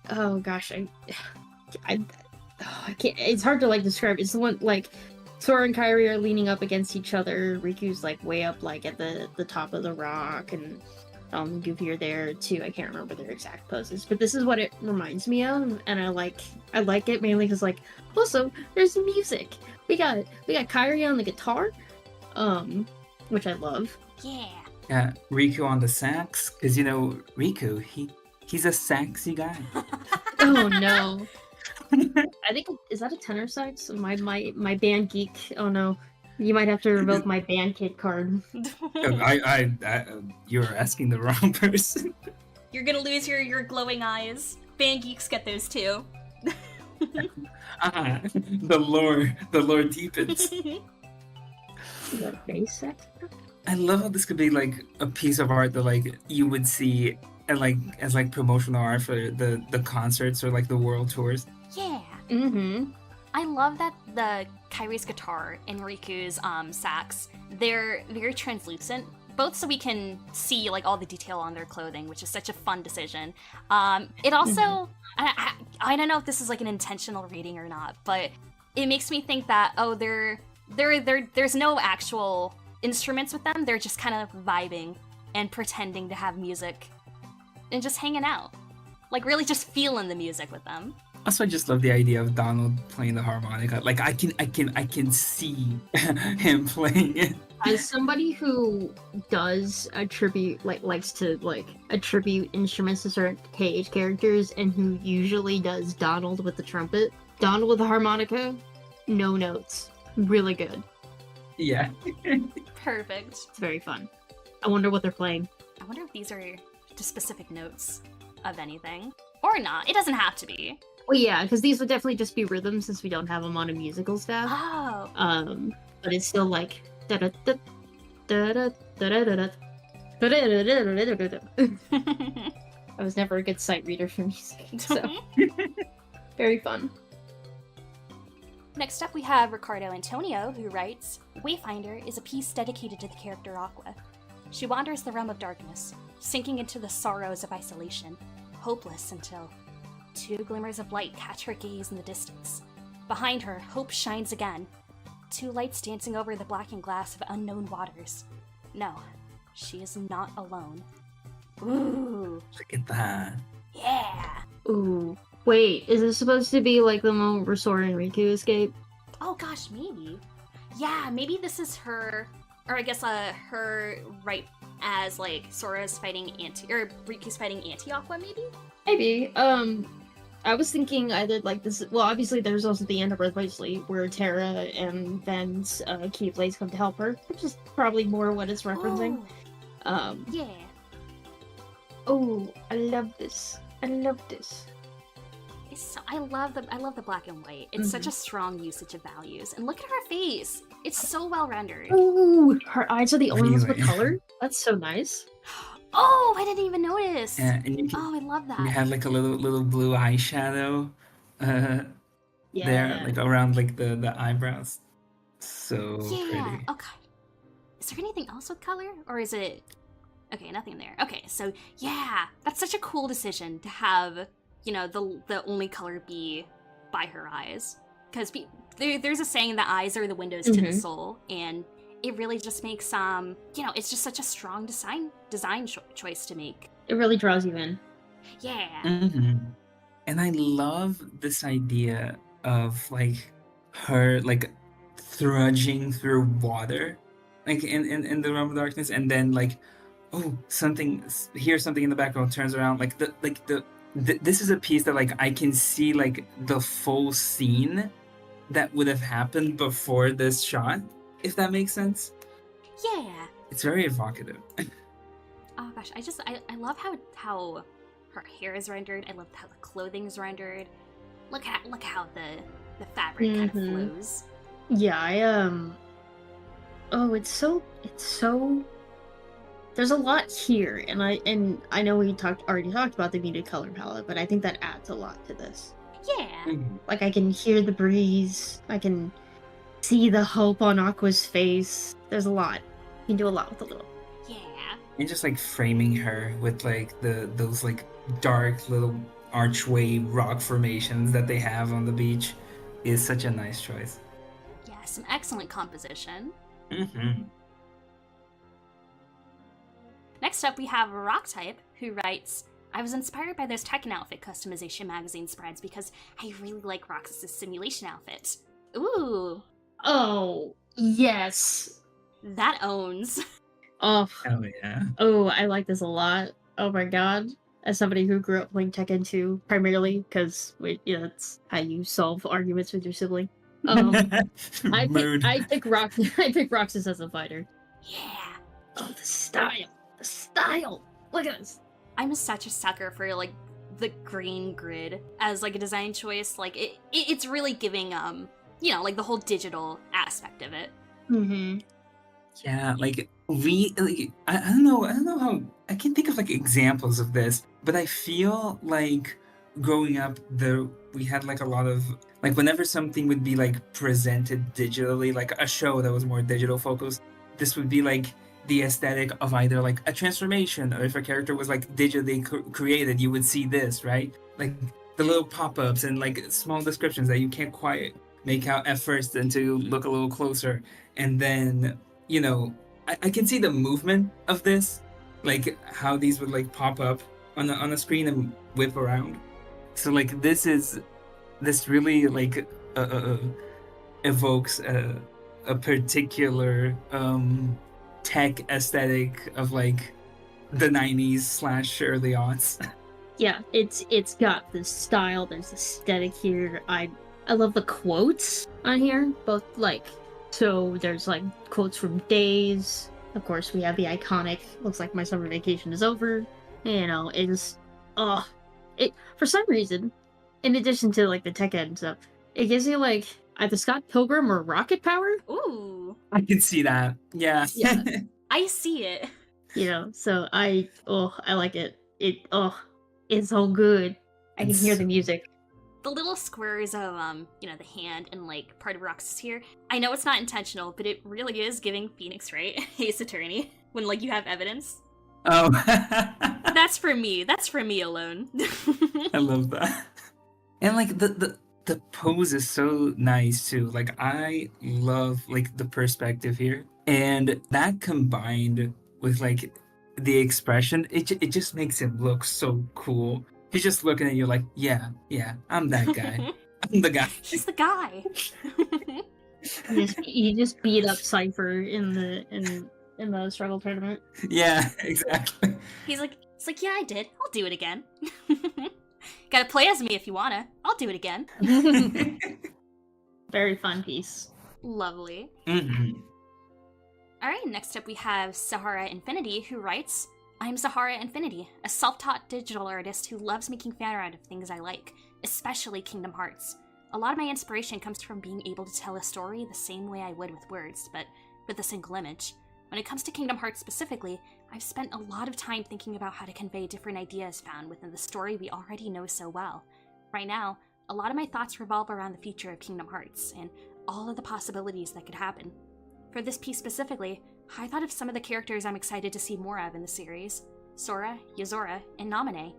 oh gosh, I can't. It's hard to like describe. It's the one like Sora and Kairi are leaning up against each other. Riku's like way up like at the top of the rock, and Goofy are there too. I can't remember their exact poses, but this is what it reminds me of, and I like it mainly because like also there's music. We got Kairi on the guitar, which I love. Yeah. Yeah, Riku on the sax, because you know Riku, he's a saxy guy. Oh no. I think is that a tenor sax? My band geek. Oh no, you might have to revoke my band kit card. I you're asking the wrong person. You're gonna lose your glowing eyes. Band geeks get those too. The lore deepens. Is that a bass sax? I love how this could be like a piece of art that like you would see and like as like promotional art for the concerts or like the world tours. Yeah. Mm-hmm. I love that the Kairi's guitar and Riku's sax, they're very translucent, both so we can see like all the detail on their clothing, which is such a fun decision. It also, I don't know if this is like an intentional reading or not, but it makes me think that there's no actual instruments with them. They're just kind of vibing and pretending to have music and just hanging out, like really just feeling the music with them. Also, I just love the idea of Donald playing the harmonica. Like I can see him playing it. As somebody who does likes to attribute instruments to certain Cage characters, and who usually does Donald with the trumpet, Donald with the harmonica, no notes, really good. Yeah. Perfect. It's very fun. I wonder what they're playing. I wonder if these are just specific notes of anything. Or not. It doesn't have to be. Well, yeah, because these would definitely just be rhythms since we don't have them on a musical staff. Oh. But it's still like da da da da da da da da da da. I was never a good sight reader for music, so very fun. Next up, we have Ricardo Antonio, who writes, "Wayfinder is a piece dedicated to the character Aqua. She wanders the realm of darkness, sinking into the sorrows of isolation, hopeless until two glimmers of light catch her gaze in the distance. Behind her, hope shines again. Two lights dancing over the blackened glass of unknown waters. No, she is not alone." Ooh. Look at that. Yeah. Ooh. Wait, is this supposed to be like the moment where Sora and Riku escape? Oh gosh, maybe. Yeah, maybe this is her, or I guess her right as like Sora's fighting Riku's fighting Anti-Aqua, maybe? Maybe. I was thinking either like this. Well, obviously there's also the end of Birth by Sleep where Terra and Ben's Keyblades come to help her, which is probably more what it's referencing. Oh. Yeah. Oh, I love this. I love this. I love the black and white. It's such a strong usage of values. And look at her face. It's so well rendered. Ooh, her eyes are the only ones with Really? color. That's so nice. Oh, I didn't even notice. Yeah, and Oh, I love you that. had like a little blue eyeshadow there, Yeah. like around like the eyebrows. So Yeah. pretty. Oh god. Is there anything else with color, or is it? Okay, nothing there. Okay, so yeah, that's such a cool decision to have, you know, the only color be by her eyes, because there's a saying that eyes are the windows to the soul, and it really just makes you know, it's just such a strong design choice to make. It really draws you in. Yeah. And I love this idea of like her like trudging through water, like in the realm of darkness, and then like, oh, something hears something in the background, turns around, like this is a piece that like I can see like the full scene that would have happened before this shot, if that makes sense. Yeah. It's very evocative. Oh gosh, I love how her hair is rendered. I love how the clothing's rendered. Look how the fabric kind of flows. Yeah, oh, it's so there's a lot here, and I know we already talked about the muted color palette, but I think that adds a lot to this. Yeah. Like, I can hear the breeze, I can see the hope on Aqua's face. There's a lot. You can do a lot with a little. Yeah. And just like framing her with like those like dark little archway rock formations that they have on the beach is such a nice choice. Yeah, some excellent composition. Next up, we have Rock Type, who writes, I was inspired by those Tekken outfit customization magazine spreads because I really like Roxas's simulation outfit. Ooh. Oh, yes. That owns. Oh. Oh yeah. Oh, I like this a lot. Oh my god. As somebody who grew up playing Tekken 2 primarily, because that's how you solve arguments with your sibling. I pick Roxas as a fighter. Yeah. Oh, the style. The style. Look at this. I'm such a sucker for like the green grid as like a design choice. Like it's really giving like the whole digital aspect of it. Yeah, like I don't know how I can think of like examples of this, but I feel like growing up we had like a lot of like whenever something would be like presented digitally, like a show that was more digital focused, this would be like the aesthetic of either like a transformation, or if a character was like digitally created, you would see this, right? Like the little pop-ups and like small descriptions that you can't quite make out at first until you look a little closer. And then, I can see the movement of this, like how these would like pop up on the screen and whip around. So like this really like evokes a particular tech aesthetic of like the 90s / early aughts. Yeah, it's got this style, there's aesthetic here. I love the quotes on here, both like, so there's like quotes from Days. Of course, we have the iconic looks like my summer vacation is over. For some reason, in addition to like the tech end stuff, it gives you like either Scott Pilgrim or rocket power. Ooh. I can see that. Yeah. I see it. So I like it. It's so good. I can hear the music. The little squares of the hand and like part of Roxas here. I know it's not intentional, but it really is giving Phoenix Wright Ace Attorney when like you have evidence. Oh. That's for me. That's for me alone. I love that. And like the pose is so nice too. Like I love like the perspective here, and that combined with like the expression, it just makes him look so cool. He's just looking at you like, yeah, I'm that guy. I'm the guy. He's the guy. He just beat up Cypher in the struggle tournament. Yeah, exactly. He's like, yeah, I did. I'll do it again. Gotta play as me if you wanna. I'll do it again. Very fun piece. Lovely. Mm-hmm. Alright, next up we have Sahara Infinity, who writes, I'm Zahara Infinity, a self-taught digital artist who loves making fan art of things I like, especially Kingdom Hearts. A lot of my inspiration comes from being able to tell a story the same way I would with words, but with a single image. When it comes to Kingdom Hearts specifically, I've spent a lot of time thinking about how to convey different ideas found within the story we already know so well. Right now, a lot of my thoughts revolve around the future of Kingdom Hearts, and all of the possibilities that could happen. For this piece specifically, I thought of some of the characters I'm excited to see more of in the series: Sora, Yozora, and Naminé.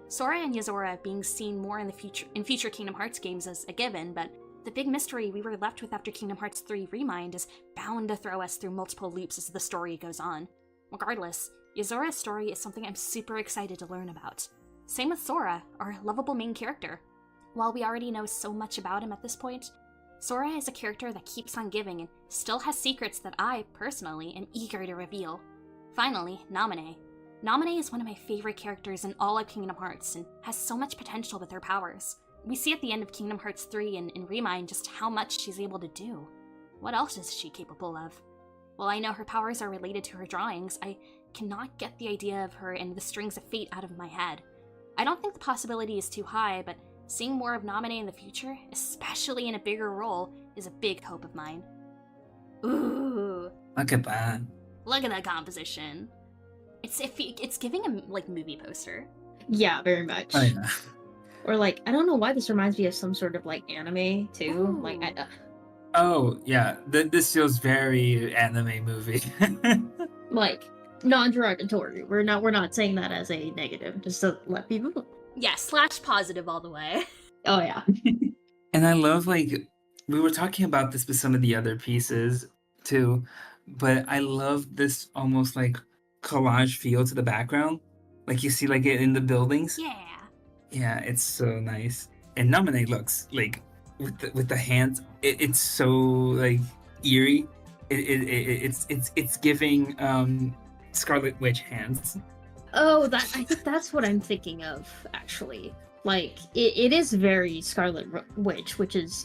Sora and Yozora being seen more in future Kingdom Hearts games is a given, but the big mystery we were left with after Kingdom Hearts 3 Remind is bound to throw us through multiple loops as the story goes on. Regardless, Yozora's story is something I'm super excited to learn about. Same with Sora, our lovable main character. While we already know so much about him at this point, Sora is a character that keeps on giving and still has secrets that I, personally, am eager to reveal. Finally, Naminé. Naminé is one of my favorite characters in all of Kingdom Hearts and has so much potential with her powers. We see at the end of Kingdom Hearts 3 and in Remind just how much she's able to do. What else is she capable of? While I know her powers are related to her drawings, I cannot get the idea of her and the Strings of Fate out of my head. I don't think the possibility is too high, but seeing more of Naminé in the future, especially in a bigger role, is a big hope of mine. Ooh. Look at that. Look at that composition. It's giving a movie poster. Yeah, very much. Oh, yeah. Or I don't know why this reminds me of some sort of anime too. Ooh. Oh yeah, this feels very anime movie. Non-derogatory. We're not saying that as a negative, just to let people know. Yeah, / positive all the way. Oh yeah. And I love we were talking about this with some of the other pieces too, but I love this almost collage feel to the background. You see it in the buildings. Yeah. Yeah, it's so nice. And Naminé looks with the hands, it's so eerie. It's giving Scarlet Witch hands. Oh, I think that's what I'm thinking of, actually. It is very Scarlet Witch, which is,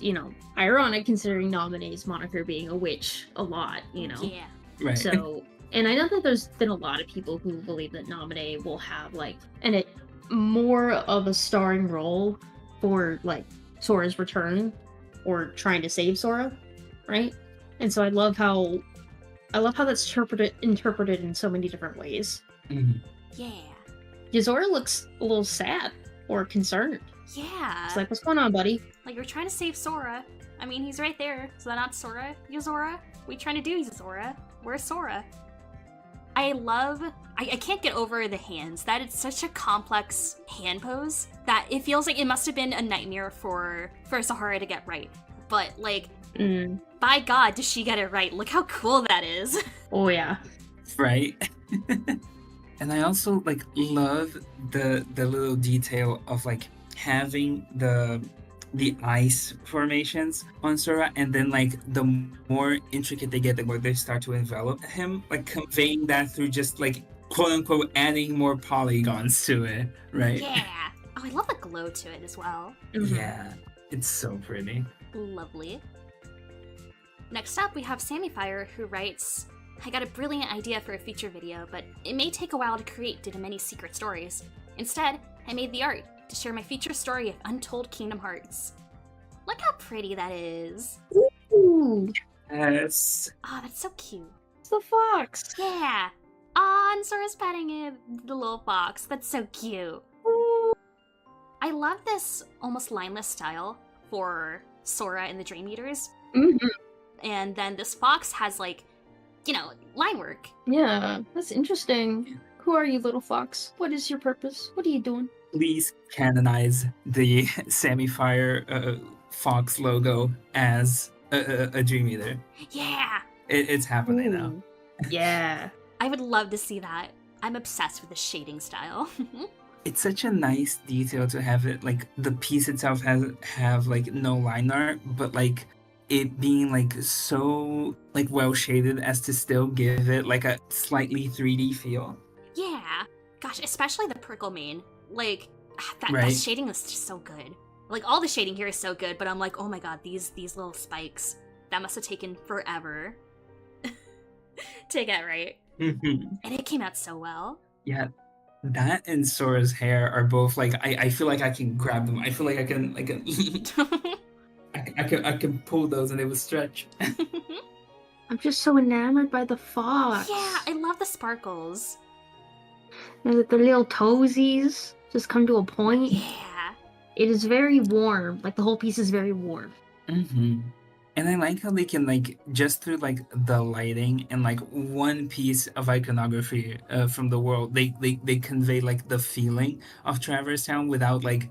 ironic considering Naminé's moniker being a witch a lot, Yeah. Right. So, and I know that there's been a lot of people who believe that Naminé will have, more of a starring role for, Sora's return, or trying to save Sora, right? And so I love how that's interpreted in so many different ways. Mm-hmm. Yeah. Yozora looks a little sad or concerned. Yeah. It's what's going on, buddy? You're trying to save Sora. I mean, he's right there. Is that not Sora? Yozora? What are you trying to do, Yozora? Where's Sora? I can't get over the hands. That is such a complex hand pose that it feels like it must have been a nightmare for Zahara to get right. But, by God, does she get it right? Look how cool that is. Oh, yeah. Right? And I also love the little detail of having the ice formations on Sora, and then the more intricate they get, the more they start to envelop him, conveying that through just quote unquote adding more polygons to it, right? Yeah. Oh, I love the glow to it as well. Mm-hmm. Yeah, it's so pretty. Lovely. Next up, we have Sammy Fire, who writes, I got a brilliant idea for a feature video, but it may take a while to create due to many secret stories. Instead, I made the art to share my feature story of Untold Kingdom Hearts. Look how pretty that is. Ooh, Yes. Oh, that's so cute. it's the fox. Yeah. Aw, and Sora's petting it, the little fox. That's so cute. Ooh. I love this almost lineless style for Sora and the Dream Eaters. Mm-hmm. And then this fox has line work. Yeah, that's interesting. Who are you, little fox? What is your purpose? What are you doing? Please canonize the Sammy Fire Fox logo as a Dream Eater. Yeah. It's happening now. Ooh. Yeah. I would love to see that. I'm obsessed with the shading style. It's such a nice detail to have it the piece itself have no line art, but it being so well shaded as to still give it a slightly 3D feel. Yeah. Gosh, especially the prickle mane. That Right. shading is just so good. All the shading here is so good, but I'm oh my god, these little spikes. That must have taken forever to get right. Mm-hmm. And it came out so well. Yeah, that and Sora's hair are both like I feel like I can grab them. I feel like I can I can pull those and they will stretch. I'm just so enamored by the fox. Yeah, I love the sparkles. The little toesies just come to a point. Yeah. It is very warm. Like the whole piece is very warm. Mm-hmm. And I like how they can like just through like the lighting and like one piece of iconography from the world, they convey like the feeling of Traverse Town without like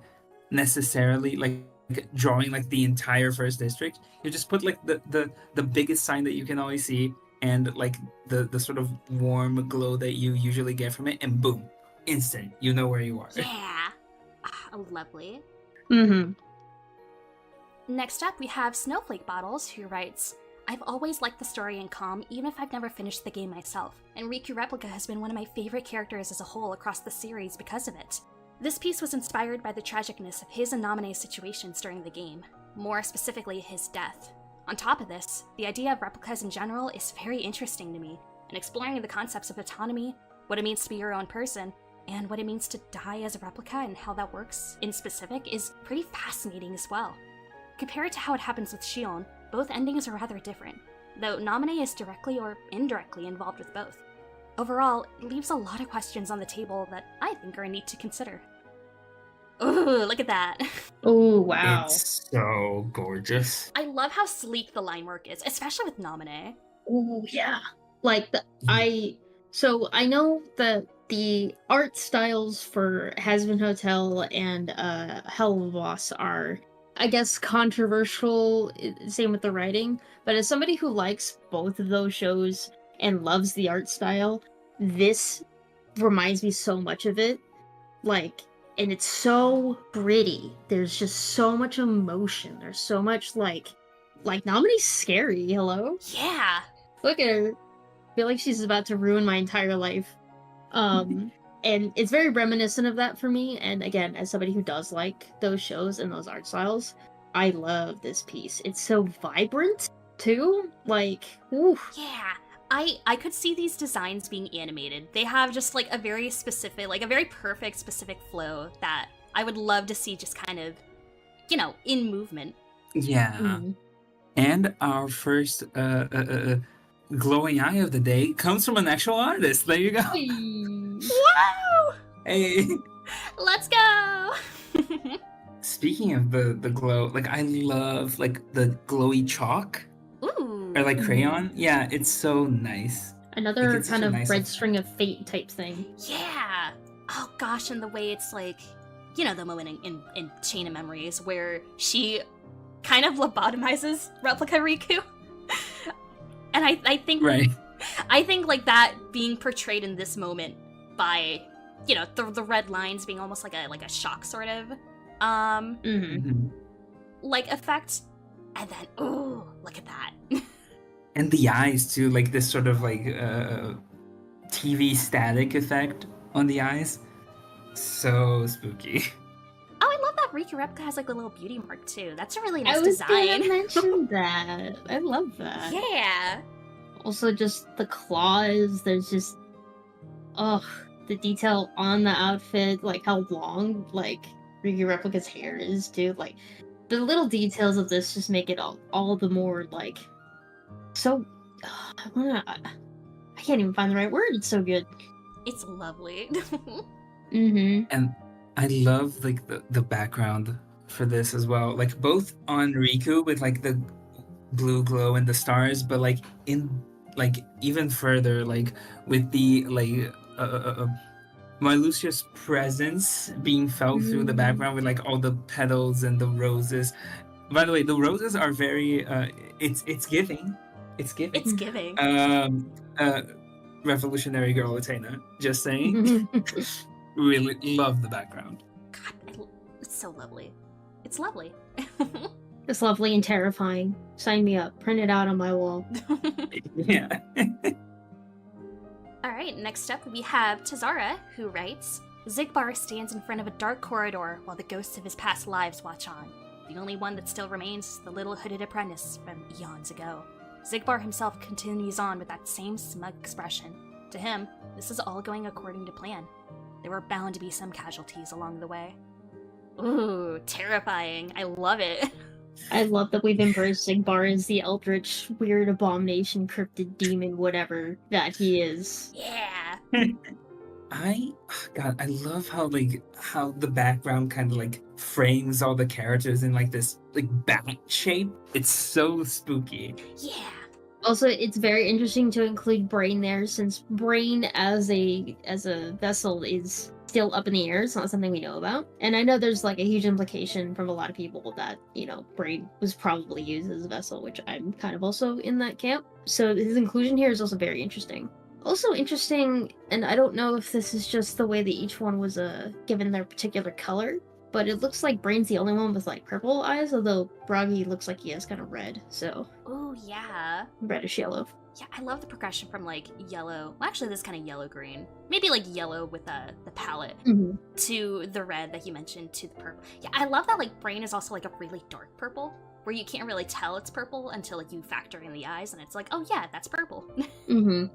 necessarily like drawing like the entire first district. You just put like the biggest sign that you can always see and like the sort of warm glow that you usually get from it, and boom, instant, you know where you are. Yeah. Ah, lovely. Mm-hmm. Next up, we have Snowflake Bottles, who writes, I've always liked the story in Calm, even if I've never finished the game myself, and Riku Replica has been one of my favorite characters as a whole across the series because of it. This piece was inspired by the tragicness of his and Namine's situations during the game, more specifically his death. On top of this, the idea of replicas in general is very interesting to me, and exploring the concepts of autonomy, what it means to be your own person, and what it means to die as a replica and how that works in specific is pretty fascinating as well. Compared to how it happens with Shion, both endings are rather different, though Namine is directly or indirectly involved with both. Overall, it leaves a lot of questions on the table that I think are neat to consider. Ooh, look at that. Oh, wow. It's so gorgeous. I love how sleek the line work is, especially with Namine. Oh, yeah. Like, so I know that the art styles for Hazbin Hotel and Hell of a Boss are, I guess, controversial, same with the writing, but as somebody who likes both of those shows and loves the art style, this reminds me so much of it. Like, and it's so pretty. There's just so much emotion. There's so much, like Nominee's scary, hello? Yeah. Look at her. I feel like she's about to ruin my entire life. And it's very reminiscent of that for me. And again, as somebody who does like those shows and those art styles, I love this piece. It's so vibrant too. Like, ooh. Yeah. I could see these designs being animated. They have just like a very specific, like a very perfect specific flow that I would love to see just kind of, in movement. Yeah. Mhm. And our first glowing eye of the day comes from an actual artist. There you go. Wow! Hey. Let's go! Speaking of the glow, like I love like the glowy chalk Ooh. or like Mhm. crayon. Yeah, it's so nice. Another Like, it's kind such a of nice red effect. string of fate type thing. Yeah. Oh gosh, and the way it's like, the moment in Chain of Memories where she kind of lobotomizes Replica Riku. And I think Right. I think like that being portrayed in this moment by, the red lines being almost like a shock sort of Mm-hmm. Mhm. like effect. And then ooh, look at that. And the eyes too, like this sort of like TV static effect on the eyes. So spooky. Oh, I love that Riku Replica has like a little beauty mark too. That's a really nice I was design. gonna mention that. I love that. Yeah. Also, just the claws. There's just, the detail on the outfit, like how long, like Riku Replica's hair is, too. Like the little details of this just make it all the more like so. I can't even find the right word. It's so good. It's lovely. Mm-hmm. And I love like the background for this as well. Like both on Riku with like the blue glow and the stars, but like in like even further like with the like Marluxia's presence being felt through the background with like all the petals and the roses. By the way, the roses are very it's giving. It's giving. It's giving. Revolutionary Girl Athena. Just saying. Really love the background. God, it's so lovely. It's lovely. It's lovely and terrifying. Sign me up. Print it out on my wall. Yeah. Alright, next up we have Tazara, who writes, Zigbar stands in front of a dark corridor while the ghosts of his past lives watch on. The only one that still remains is the little hooded apprentice from eons ago. Zigbar himself continues on with that same smug expression. To him, this is all going according to plan. There were bound to be some casualties along the way. Ooh, terrifying. I love it. I love that we've embraced Sigbar as the eldritch, weird abomination, cryptid demon, whatever that he is. Yeah. I love how the background kind of like frames all the characters in like this like bat shape. It's so spooky. Yeah. Also, it's very interesting to include Brain there, since Brain as a vessel is still up in the air. It's not something we know about. And I know there's like a huge implication from a lot of people that, Brain was probably used as a vessel, which I'm kind of also in that camp. So his inclusion here is also very interesting. Also interesting, and I don't know if this is just the way that each one was given their particular color, but it looks like Brain's the only one with like purple eyes, although Bragi looks like he has kind of red, so. Oh, yeah. Reddish yellow. Yeah, I love the progression from like yellow. Well, actually, this kind of yellow-green. Maybe like yellow with the palette to the red that you mentioned to the purple. Yeah, I love that like Brain is also like a really dark purple, where you can't really tell it's purple until like you factor in the eyes, and it's like, oh yeah, that's purple. And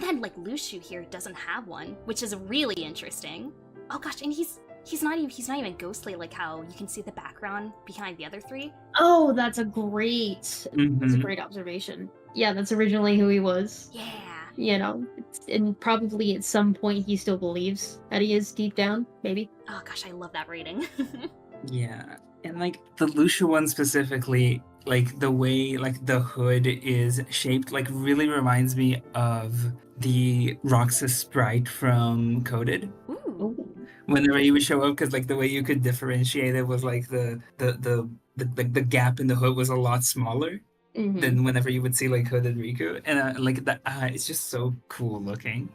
then like Lushu here doesn't have one, which is really interesting. Oh gosh, and he's not even ghostly like how you can see the background behind the other three. Oh, that's a great observation. Yeah, that's originally who he was. Yeah. And probably at some point he still believes that he is deep down, maybe. Oh gosh, I love that rating. Yeah. And like the Lucia one specifically, like the way like the hood is shaped, like really reminds me of the Roxas sprite from Coded. Ooh. Whenever he would show up, because like the way you could differentiate it was like the gap in the hood was a lot smaller than whenever you would see like hooded Riku, and like the it's just so cool looking.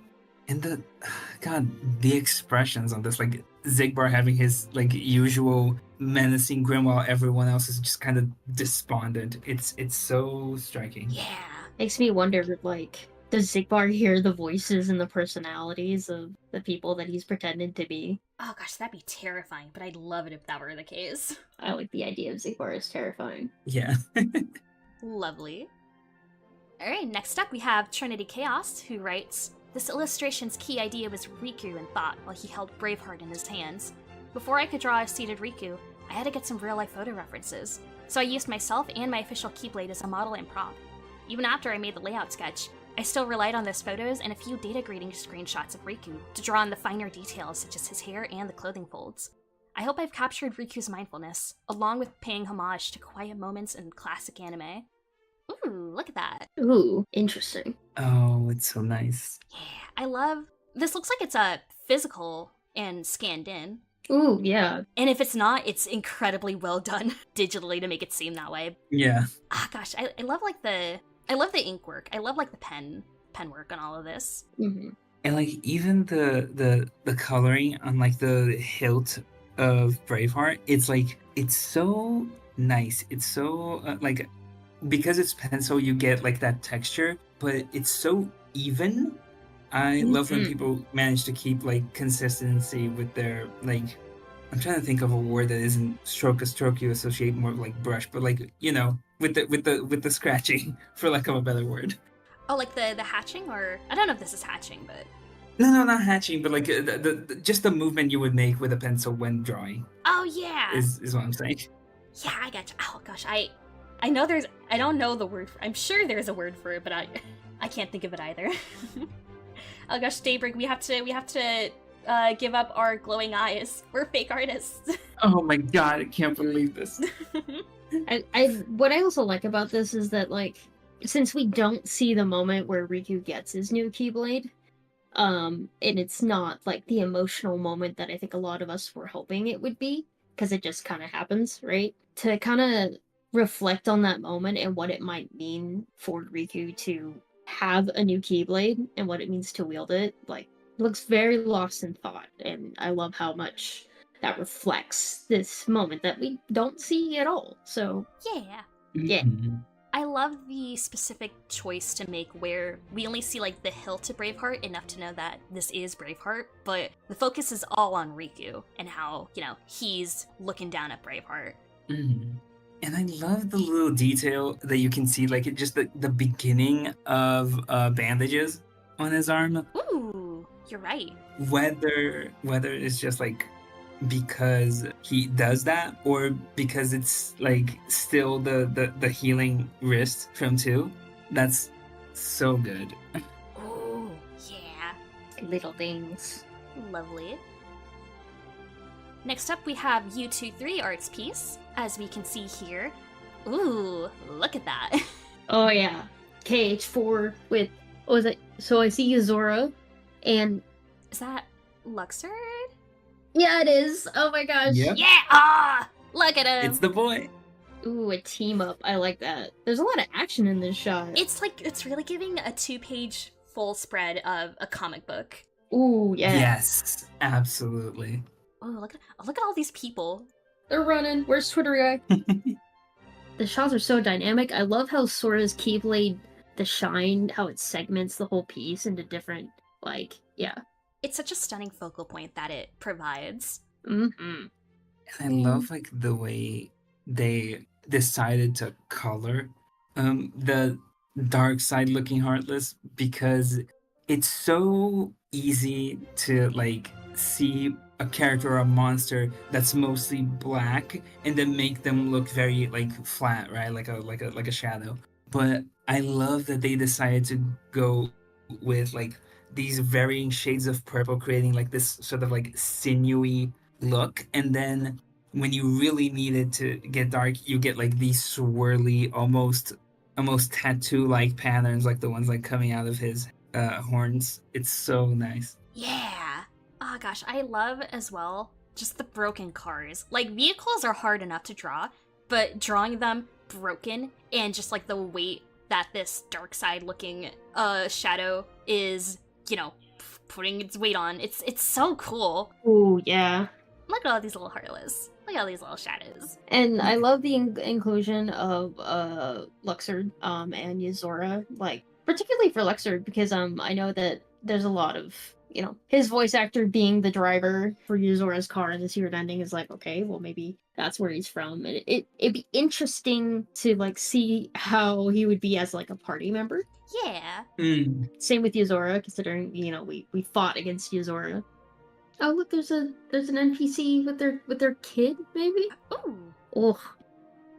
And the expressions on this, like Zigbar having his like usual menacing grin while everyone else is just kind of despondent. It's so striking. Yeah. Makes me wonder, like, does Zigbar hear the voices and the personalities of the people that he's pretended to be? Oh gosh, that'd be terrifying, but I'd love it if that were the case. I like the idea of Zigbar as terrifying. Yeah. Lovely. Alright, next up we have Trinity Chaos, who writes, "This illustration's key idea was Riku in thought while he held Braveheart in his hands. Before I could draw a seated Riku, I had to get some real-life photo references, so I used myself and my official Keyblade as a model and prop. Even after I made the layout sketch, I still relied on those photos and a few data grading screenshots of Riku to draw on the finer details such as his hair and the clothing folds. I hope I've captured Riku's mindfulness, along with paying homage to quiet moments in classic anime." Ooh, look at that. Ooh, interesting. Oh, it's so nice. Yeah, I love... This looks like it's a physical and scanned in. Ooh, yeah. And if it's not, it's incredibly well done digitally to make it seem that way. Yeah. Ah, gosh, I love like I love the ink work. I love like the pen work on all of this. And like even the coloring on like the hilt of Braveheart, it's like it's so nice. It's so like, because it's pencil, you get like that texture, but it's so even. I love when people manage to keep like consistency with their like. I'm trying to think of a word that isn't stroke. A stroke you associate more with like brush, but like with the scratching, for lack of a better word. Oh, like the hatching, or I don't know if this is hatching, but no, not hatching, but like the just the movement you would make with a pencil when drawing. Oh yeah, is what I'm saying. Yeah, I gotcha. Oh gosh, I know I don't know the word I'm sure there's a word for it, but I can't think of it either. Oh gosh, Daybreak, we have to give up our glowing eyes. We're fake artists. Oh my god, I can't believe this. What I also like about this is that, like, since we don't see the moment where Riku gets his new Keyblade, and it's not like the emotional moment that I think a lot of us were hoping it would be, because it just kind of happens, right? To kind of reflect on that moment and what it might mean for Riku to have a new Keyblade and what it means to wield it, like, looks very lost in thought, and I love how much that reflects this moment that we don't see at all. So yeah. I love the specific choice to make where we only see like the hilt to Braveheart, enough to know that this is Braveheart, but the focus is all on Riku and how, he's looking down at Braveheart. And I love the little detail that you can see, like just the beginning of bandages. on his arm. Ooh, you're right. Whether it's just like because he does that or because it's like still the healing wrist from 2. That's so good. Ooh, yeah. Little things. Lovely. Next up, we have U23 Arts piece, as we can see here. Ooh, look at that. Oh yeah, KH4 with what was it? So I see Yuzora, and Is that Luxord? yeah, it is. Oh my gosh. Yep. Yeah! Ah! Look at him! It's the boy. Ooh, a team up. I like that. There's a lot of action in this shot. It's really giving a 2-page full spread of a comic book. Ooh, yeah. Yes, absolutely. Oh, look at all these people. They're running. Where's Twitter guy? The shots are so dynamic. I love how Sora's Keyblade, the shine, how it segments the whole piece into different, like, yeah. It's such a stunning focal point that it provides. Mm-hmm. And I love like the way they decided to color the dark side looking Heartless, because it's so easy to like see a character or a monster that's mostly black and then make them look very like flat, right? Like a shadow. But I love that they decided to go with like these varying shades of purple, creating like this sort of like sinewy look. And then when you really need it to get dark, you get like these swirly, almost tattoo like patterns, like the ones like coming out of his horns. It's so nice. Yeah. Oh gosh, I love as well just the broken cars. Like, vehicles are hard enough to draw, but drawing them broken and just like the weight that this dark side looking shadow is, you know, putting its weight on. It's so cool. Ooh, yeah. Look at all these little Heartless. Look at all these little shadows. And I love the inclusion of Luxord and Yuzora, like particularly for Luxord, because I know that there's a lot of, you know, his voice actor being the driver for Yuzora's car in the series ending is like, okay, well maybe that's where he's from. And it'd be interesting to like see how he would be as like a party member. Yeah. Same with Yuzora, considering, you know, we fought against Yuzora. Oh look, there's an NPC with their kid, maybe? Ooh. Oh,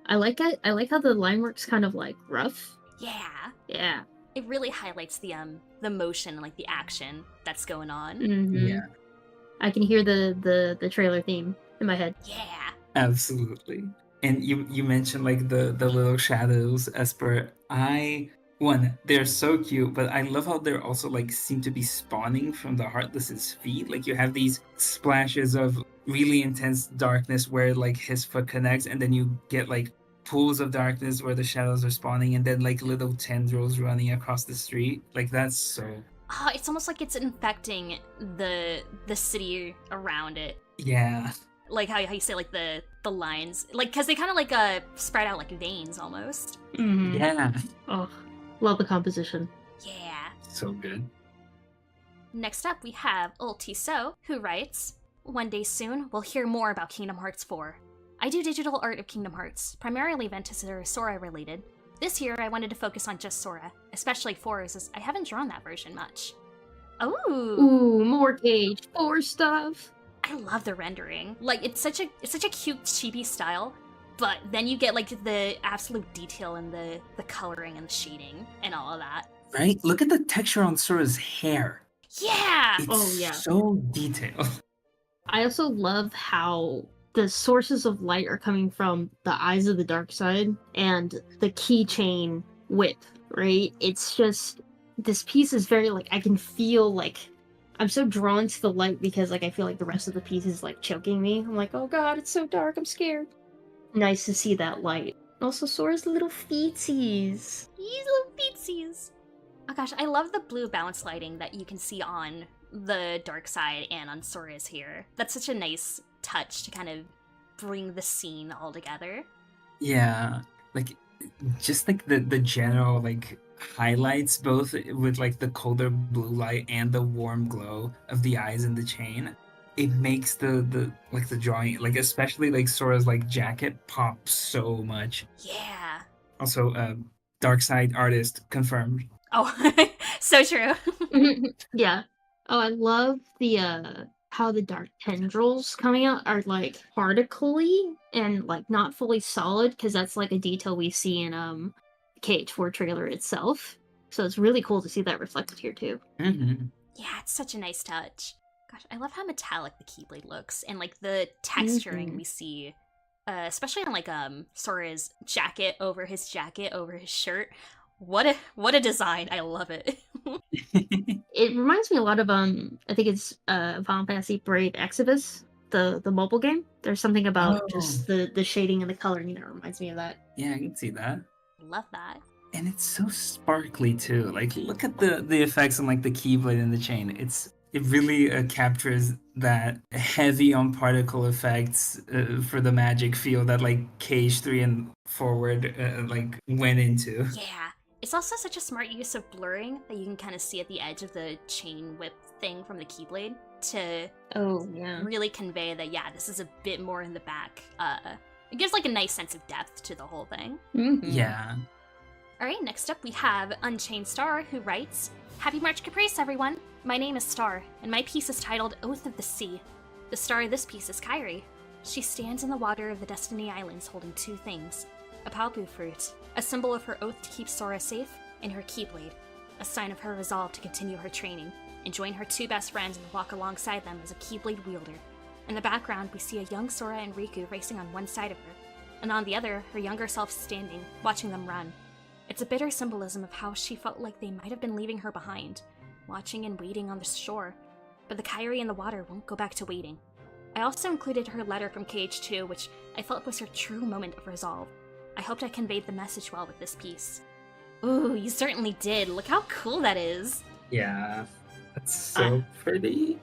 I like it. I like how the line work's kind of like rough. Yeah. Yeah. It really highlights the motion, like the action that's going on. Mm-hmm. Yeah, I can hear the trailer theme in my head. Yeah. absolutely. And you mentioned like the little shadows, Esper. They're so cute, but I love how they're also like seem to be spawning from the Heartless's feet. Like you have these splashes of really intense darkness where like his foot connects, and then you get like pools of darkness where the shadows are spawning, and then like little tendrils running across the street. Like that's so. Oh, it's almost like it's infecting the city around it. Yeah. Like how you say like the lines, like because they kind of like spread out like veins almost. Mm-hmm. Yeah. Oh, love the composition. Yeah. So good. Next up, we have Ultiso, who writes, "One day soon, we'll hear more about Kingdom Hearts 4. I do digital art of Kingdom Hearts, primarily Ventus or Sora related. This year, I wanted to focus on just Sora, especially 4, as I haven't drawn that version much." Ooh, Ooh, more Cage 4 stuff. I love the rendering. Like it's such a cute chibi style, but then you get like the absolute detail in the coloring and the shading and all of that. Right? Look at the texture on Sora's hair. Yeah. It's Oh, yeah. so detailed. I also love how the sources of light are coming from the eyes of the dark side and the keychain whip, right? It's just, this piece is very like, I can feel like, I'm so drawn to the light because like I feel like the rest of the piece is like choking me. I'm like, oh god, it's so dark, I'm scared. Nice to see that light. Also, Sora's little feetsies. These little beatsies. Oh gosh, I love the blue bounce lighting that you can see on the dark side and on Sora's hair. That's such a nice touch to kind of bring the scene all together. Yeah. Like just like the general like highlights, both with like the colder blue light and the warm glow of the eyes and the chain. It makes the like the drawing, like especially like Sora's like jacket, pop so much. Yeah. Also, dark side artist confirmed. Oh, So true. Yeah. Oh, I love the how the dark tendrils coming out are like particly and like not fully solid, because that's like a detail we see in KH4 trailer itself. So it's really cool to see that reflected here too. Mhm. Yeah, it's such a nice touch. Gosh, I love how metallic the Keyblade looks and like the texturing we see, especially on like Sora's jacket over his shirt. What a design! I love it. It reminds me a lot of I think it's Final Fantasy Brave Exodus, the mobile game. There's something about Oh, just the shading and the coloring that reminds me of that. yeah, I can see that. Love that. And it's so sparkly too. Like, look at the effects on like the keyblade and the chain. It really captures that heavy on particle effects for the magic feel that like KH3 and forward like went into. Yeah. It's also such a smart use of blurring that you can kind of see at the edge of the chain whip thing from the Keyblade to Oh yeah. really convey that, yeah, this is a bit more in the back. It gives like a nice sense of depth to the whole thing. Yeah. Alright, next up we have Unchained Star, who writes, Happy March Caprice, everyone! My name is Star, and my piece is titled Oath of the Sea. The star of this piece is Kairi. She stands in the water of the Destiny Islands holding two things. A palpu fruit, a symbol of her oath to keep Sora safe, and her Keyblade, a sign of her resolve to continue her training, and join her two best friends and walk alongside them as a Keyblade wielder. In the background, we see a young Sora and Riku racing on one side of her, and on the other, her younger self standing, watching them run. It's a bitter symbolism of how she felt like they might have been leaving her behind, watching and waiting on the shore, but the Kairi in the water won't go back to waiting. I also included her letter from KH2, which I felt was her true moment of resolve. I hoped I conveyed the message well with this piece. Ooh, you certainly did. Look how cool that is. Yeah. That's so pretty.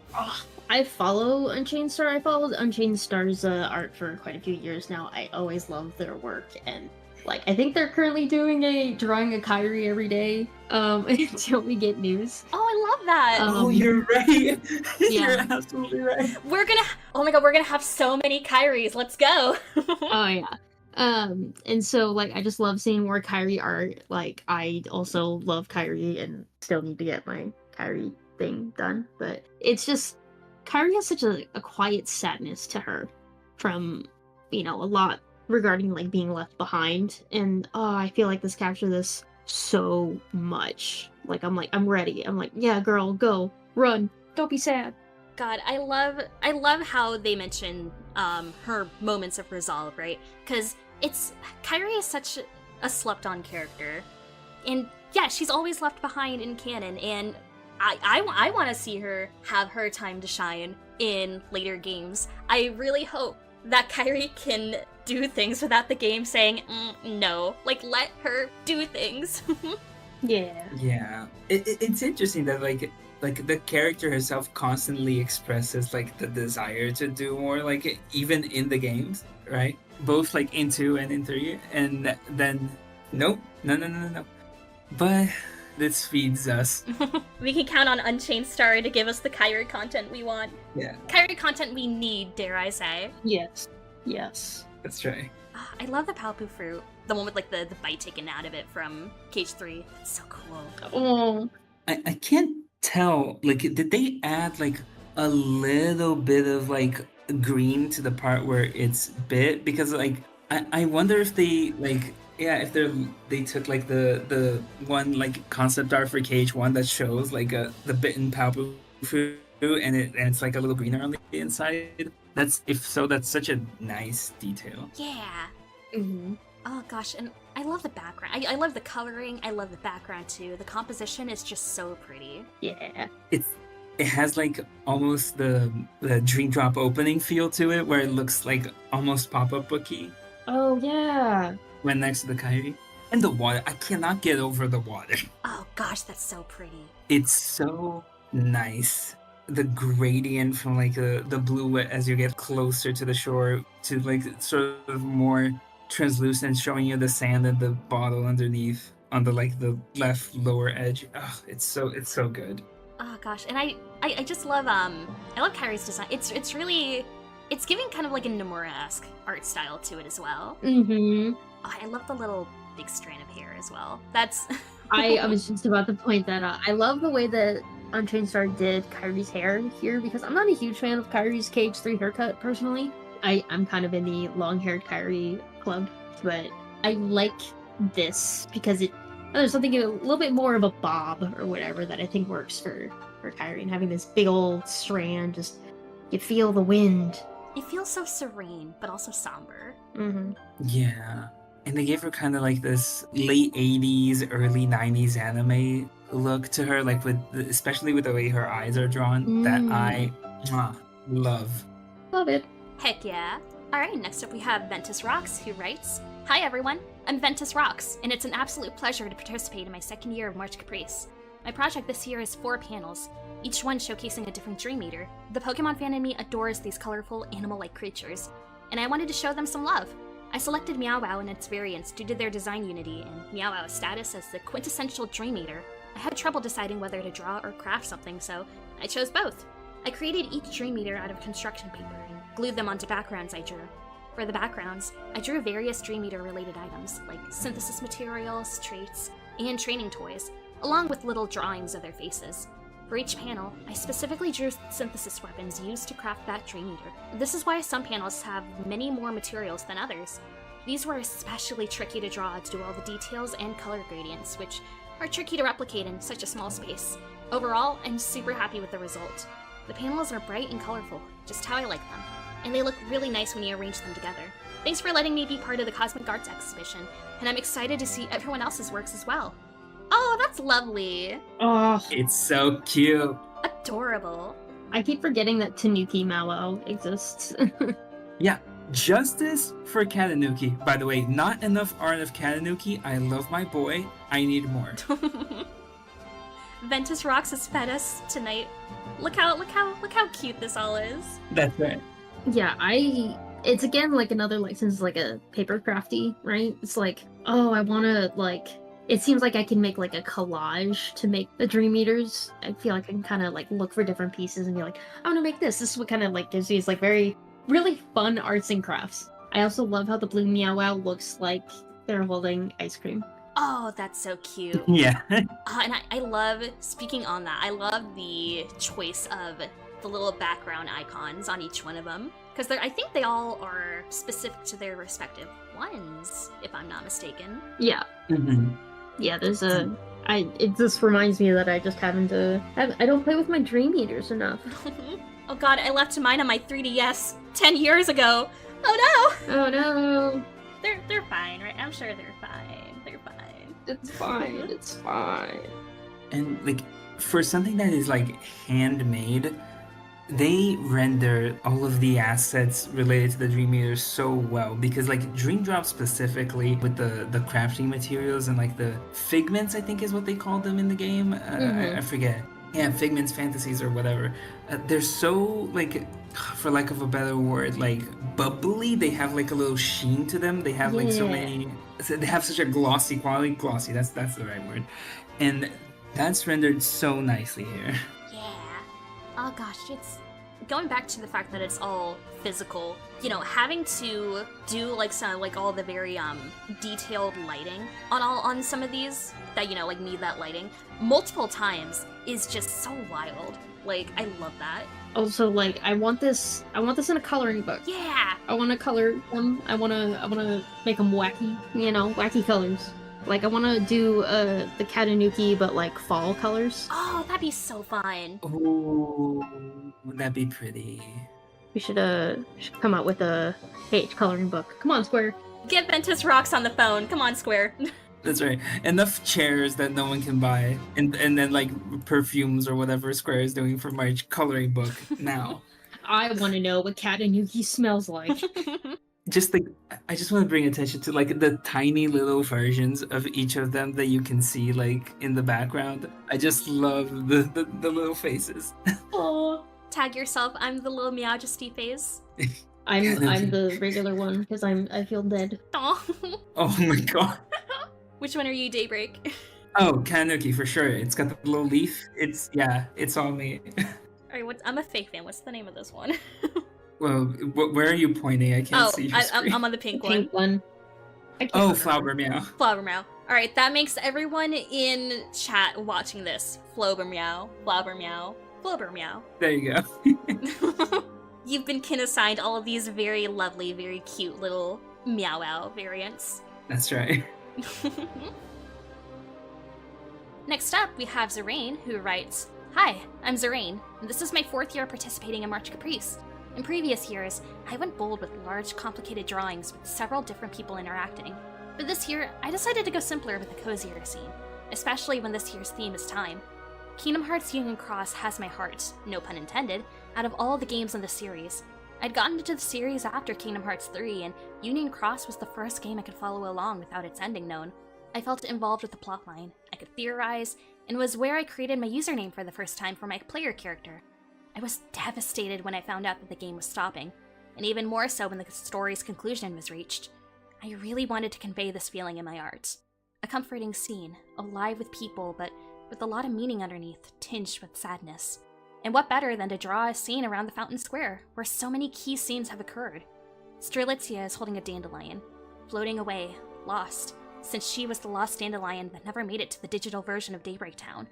I follow Unchained Star. I followed Unchained Star's art for quite a few years now. I always love their work, and like I think they're currently drawing a Kairi every day until we get news. Oh, I love that. Oh, you're right. You're Yeah. absolutely right. Oh my god, we're gonna have so many Kairis. Let's go. Oh yeah. And so like I just love seeing more Kairi art. Like I also love Kairi and still need to get my Kairi thing done. But it's just Kairi has such a quiet sadness to her from, a lot regarding like being left behind. And I feel like this captured this so much. Like I'm ready. I'm like, yeah, girl, go. Run. Don't be sad. God, I love how they mention her moments of resolve, right? Because Kairi is such a slept-on character, and yeah, she's always left behind in canon, and I want to see her have her time to shine in later games. I really hope that Kairi can do things without the game saying no. Like, let her do things. Yeah. Yeah. It's interesting that like the character herself constantly expresses like the desire to do more, like even in the games, right? Both like in 2 and in 3, and then nope, no. But this feeds us. We can count on Unchained Star to give us the Kairi content we want. Yeah, Kairi content we need, dare I say. Yes. Yes. that's right. I love the palpu fruit. The one with like the bite taken out of it from KH3. It's so cool. Oh. I can't tell, like, did they add like a little bit of like green to the part where it's bit? Because like I wonder if they like, yeah, if they took like the one like concept art for KH1 that shows like the bitten palpu fruit and it's like a little greener on the inside. That's such a nice detail. Yeah. Mm-hmm. Oh gosh, and I love the background. I love the coloring. I love the background too. The composition is just so pretty. Yeah. It has like almost the Dream Drop opening feel to it, where it looks like almost pop-up booky Oh yeah. when next to the Kairi. And the water, I cannot get over the water. Oh gosh, that's so pretty. It's so nice. The gradient from like the blue as you get closer to the shore to like sort of more translucent, showing you the sand and the bottle underneath on the like the left lower edge. Oh, it's so good. Oh gosh, and I just love I love Kairi's design. It's really giving kind of like a Nomura-esque art style to it as well. Mm-hmm. Oh, I love the little big strand of hair as well. That's I was just about to point that out. I love the way that Unchained Star did Kyrie's hair here because I'm not a huge fan of Kyrie's KH3 haircut personally. I'm kind of in the long-haired Kyrie club, but I like this because there's something a little bit more of a bob or whatever that I think works for Kyrie, and having this big old strand, just you feel the wind. It feels so serene, but also somber. Mm-hmm. Yeah. And they gave her kind of like this late 80s, early 90s anime look to her, like especially with the way her eyes are drawn, that I love. Love it. Heck yeah. Alright, next up we have Ventus Rocks, who writes, "Hi everyone, I'm Ventus Rocks, and it's an absolute pleasure to participate in my second year of March Caprice. My project this year is 4 panels, each one showcasing a different Dream Eater. The Pokemon fan in me adores these colorful, animal-like creatures, and I wanted to show them some love. I selected Meow Wow and its variants due to their design unity and Meow Wow's status as the quintessential Dream Eater. I had trouble deciding whether to draw or craft something, so I chose both. I created each Dream Eater out of construction paper and glued them onto backgrounds I drew. For the backgrounds, I drew various Dream Eater related items, like synthesis materials, traits, and training toys, along with little drawings of their faces. For each panel, I specifically drew synthesis weapons used to craft that Dream Eater. This is why some panels have many more materials than others. These were especially tricky to draw due to all the details and color gradients, which are tricky to replicate in such a small space. Overall, I'm super happy with the result. The panels are bright and colorful, just how I like them, and they look really nice when you arrange them together. Thanks for letting me be part of the Cosmic Arts exhibition, and I'm excited to see everyone else's works as well." Oh, that's lovely. Oh, It's so cute. Adorable. I keep forgetting that Tanuki Mallow exists. Yeah. Justice for Katanuki. By the way, not enough art of Katanuki. I love my boy. I need more. Ventus Rocks has fed us tonight. Look how cute this all is. That's right. Yeah, it's again like another since like a paper crafty, right? It's like, oh, I wanna it seems like I can make like a collage to make the Dream Eaters. I feel like I can kind of like look for different pieces and be like, I want to make this. This is what kind of like gives these like very, really fun arts and crafts. I also love how the blue Meow Wow looks like they're holding ice cream. Oh, that's so cute. Yeah. And I love, speaking on that, I love the choice of the little background icons on each one of them. Because I think they all are specific to their respective ones, if I'm not mistaken. Yeah. Mm-hmm. Yeah, it just reminds me that I just I don't play with my Dream Eaters enough. Oh god, I left mine on my 3DS 10 years ago. Oh no! Oh no! They're fine, right? I'm sure they're fine. They're fine. It's fine, it's fine. And like for something that is like handmade, they render all of the assets related to the Dream Eater so well, because like Dream Drop specifically with the crafting materials and like the figments, I think is what they call them in the game. I forget. Yeah, figments, fantasies, or whatever. They're so like, for lack of a better word, like bubbly. They have like a little sheen to them. They have like so many. They have such a glossy quality. Glossy. That's the right word. And that's rendered so nicely here. Oh gosh, it's going back to the fact that it's all physical. You know, having to do like some like all the very detailed lighting on some of these that like need that lighting multiple times is just so wild. Like I love that. Also, like I want this in a coloring book. Yeah. I want to color them. I want to make them wacky. Wacky colors. Like, I want to do the Katanuki, but, like, fall colors. Oh, that'd be so fun. Ooh, that'd be pretty. We should come out with a page coloring book. Come on, Square. Get Ventus Rocks on the phone. Come on, Square. That's right. Enough chairs that no one can buy. And then, like, perfumes or whatever Square is doing for my coloring book now. I want to know what Katanuki smells like. I just want to bring attention to like the tiny little versions of each of them that you can see like in the background. I just love the little faces. Oh, tag yourself. I'm the little Meowjesty face. I'm the regular one because I feel dead. Aw. Oh my god. Which one are you, Daybreak? Oh, Katanuki for sure. It's got the little leaf. It's all me. Alright, I'm a fake fan. What's the name of this one? Well, where are you pointing? I can't see your screen. I'm on the pink one. Pink one. I can't Oh, remember. Flower Meow. Flaubermeow. Alright, that makes everyone in chat watching this. Flaubermeow, Flaubermeow, Flaubermeow. There you go. You've been kin assigned all of these very lovely, very cute little meow wow variants. That's right. Next up, we have Zerain, who writes, "Hi, I'm Zerain, and this is my 4th year participating in March Caprice. In previous years, I went bold with large, complicated drawings with several different people interacting. But this year, I decided to go simpler with a cozier scene, especially when this year's theme is time. Kingdom Hearts Union Cross has my heart, no pun intended, out of all the games in the series. I'd gotten into the series after Kingdom Hearts 3, and Union Cross was the first game I could follow along without its ending known. I felt involved with the plotline, I could theorize, and was where I created my username for the first time for my player character. I was devastated when I found out that the game was stopping, and even more so when the story's conclusion was reached. I really wanted to convey this feeling in my art. A comforting scene, alive with people, but with a lot of meaning underneath, tinged with sadness. And what better than to draw a scene around the Fountain Square, where so many key scenes have occurred. Strelitzia is holding a dandelion, floating away, lost, since she was the lost dandelion that never made it to the digital version of Daybreak Town.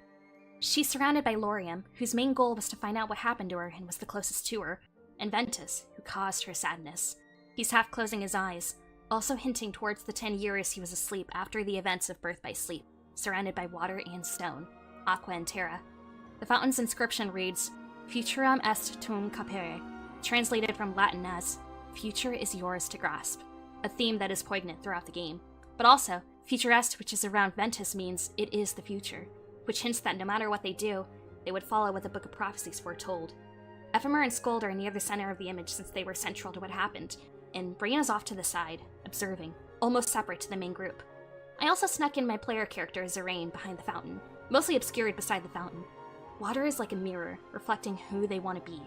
She's surrounded by Lorium, whose main goal was to find out what happened to her and was the closest to her, and Ventus, who caused her sadness. He's half closing his eyes, also hinting towards the 10 years he was asleep after the events of Birth by Sleep, surrounded by water and stone, aqua and terra. The fountain's inscription reads, Futurum est tum capere, translated from Latin as, Future is yours to grasp, a theme that is poignant throughout the game. But also, Future est, which is around Ventus, means it is the future, which hints that no matter what they do, they would follow what the Book of Prophecies foretold. Ephemer and Scold are near the center of the image since they were central to what happened, and Brain is off to the side, observing, almost separate to the main group. I also snuck in my player character, Zerain, behind the fountain, mostly obscured beside the fountain. Water is like a mirror, reflecting who they want to be,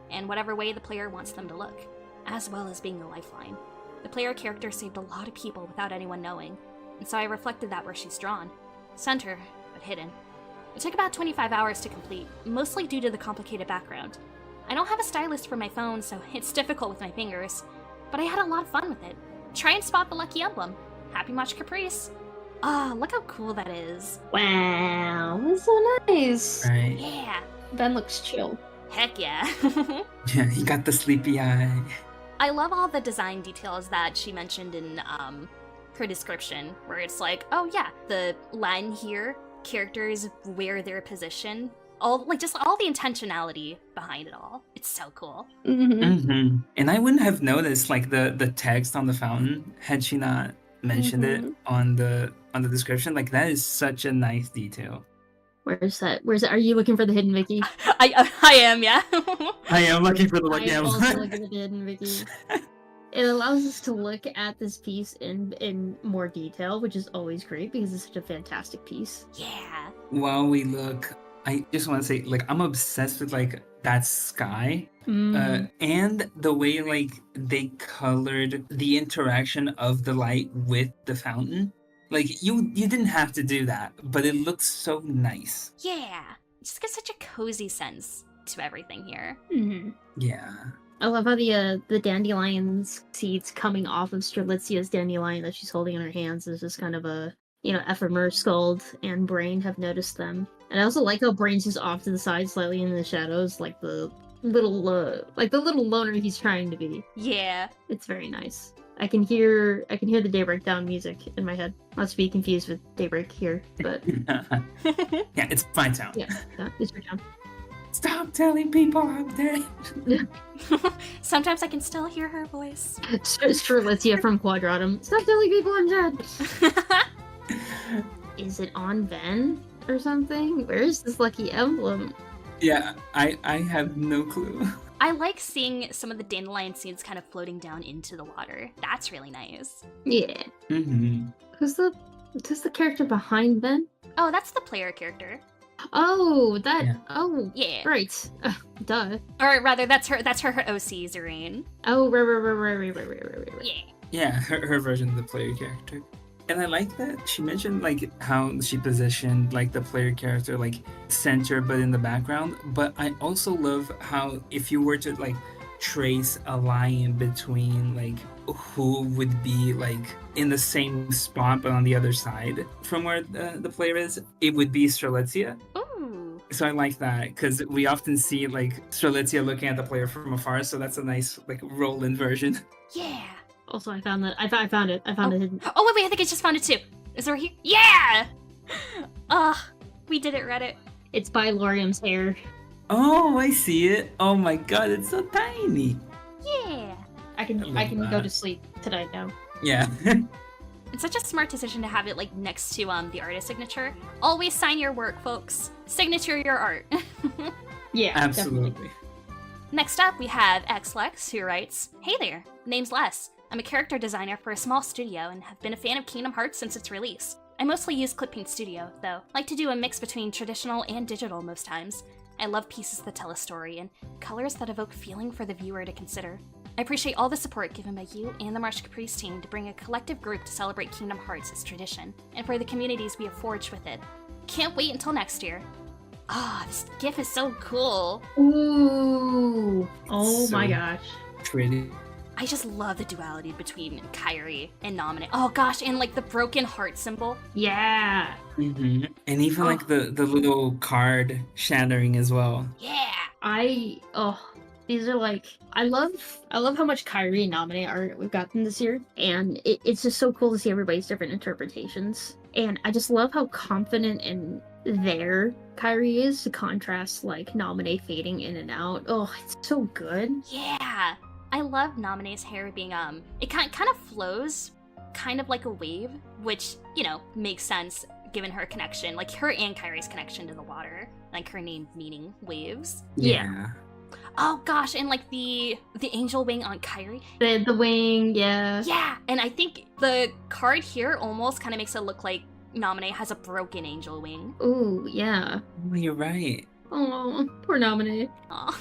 and whatever way the player wants them to look, as well as being a lifeline. The player character saved a lot of people without anyone knowing, and so I reflected that where she's drawn. Center, but hidden. It took about 25 hours to complete, mostly due to the complicated background. I don't have a stylus for my phone, so it's difficult with my fingers, but I had a lot of fun with it. Try and spot the lucky emblem. Happy March Caprice! Ah, look how cool that is. Wow, that's so nice. Right. Yeah. Ben looks chill. Heck yeah. Yeah, he got the sleepy eye. I love all the design details that she mentioned in her description, where it's like, oh yeah, the Latin here, characters wear their position, just all the intentionality behind it all. It's so cool. Mm-hmm. And I wouldn't have noticed like the text on the fountain had she not mentioned it on the description. Like that is such a nice detail. Where's that? Are you looking for the hidden Vicky? I am, yeah. I am looking for the I am also looking at the hidden Vicky. It allows us to look at this piece in more detail, which is always great because it's such a fantastic piece. Yeah. While we look, I just want to say, like, I'm obsessed with like that sky, and the way like they colored the interaction of the light with the fountain. Like you didn't have to do that, but it looks so nice. Yeah. It just gives such a cozy sense to everything here. Yeah. I love how the dandelion's seeds coming off of Strelitzia's dandelion that she's holding in her hands is just kind of a, Ephemer, Scald, and Brain have noticed them. And I also like how Brain's just off to the side slightly in the shadows, like the little loner he's trying to be. Yeah. It's very nice. I can hear the Daybreak Down music in my head. Not to be confused with Daybreak here, but Yeah, it's my town. yeah, it's your town. Stop telling people I'm dead. Sometimes I can still hear her voice. Strelitzia from Quadratum. Stop telling people I'm dead. Is it on Ven or something? Where is this lucky emblem? Yeah, I have no clue. I like seeing some of the dandelion seeds kind of floating down into the water. That's really nice. Yeah. Mm-hmm. Who's the character behind Ven? Oh, that's the player character. Oh, that. Yeah. Oh, Yeah. right. Duh. Or rather, that's her OC, Zerain. Oh, right. Yeah. Yeah, her version of the player character. And I like that she mentioned like how she positioned like the player character like center but in the background. But I also love how if you were to like trace a line between like who would be like in the same spot but on the other side from where the player is, it would be Strelitzia. Ooh. So I like that because we often see like Strelitzia looking at the player from afar, so that's a nice like roll-in version. Yeah. Also, I found that. I found it. I found it hidden. Oh, wait, I think I just found it too. Is it right here? Yeah! We did it, Reddit. It's by Lorium's hair. Oh, I see it. Oh my god, it's so tiny. Yeah. I can love go that. to sleep tonight now. Yeah. It's such a smart decision to have it like next to the artist signature. Always sign your work, folks. Signature your art. Yeah, Absolutely. definitely. Next up, we have XLex, who writes, "Hey there, name's Les. I'm a character designer for a small studio and have been a fan of Kingdom Hearts since its release. I mostly use Clipping Studio, though. Like to do a mix between traditional and digital most times. I love pieces that tell a story and colors that evoke feeling for the viewer to consider. I appreciate all the support given by you and the March Caprice team to bring a collective group to celebrate Kingdom Hearts as tradition, and for the communities we have forged with it. Can't wait until next year." This GIF is so cool. Ooh. Oh my So gosh. Pretty. I just love the duality between Kairi and Naminé. Oh gosh, and like the broken heart symbol. Yeah. And even like the little card shattering as well. Yeah. These are like I love how much Kyrie and Nominate art we've gotten this year, and it's just so cool to see everybody's different interpretations. And I just love how confident in their Kyrie is to contrast like Nominate fading in and out. Oh, it's so good. Yeah. I love Naminé's hair being it kind of flows kind of like a wave, which, you know, makes sense given her connection, like her and Kairi's connection to the water, like her name meaning waves. Yeah. Oh gosh, and like the angel wing on Kairi. The wing, yeah. Yeah, and I think the card here almost kind of makes it look like Naminé has a broken angel wing. Ooh, yeah. Oh, you're right. Oh, poor Nominate. Aw.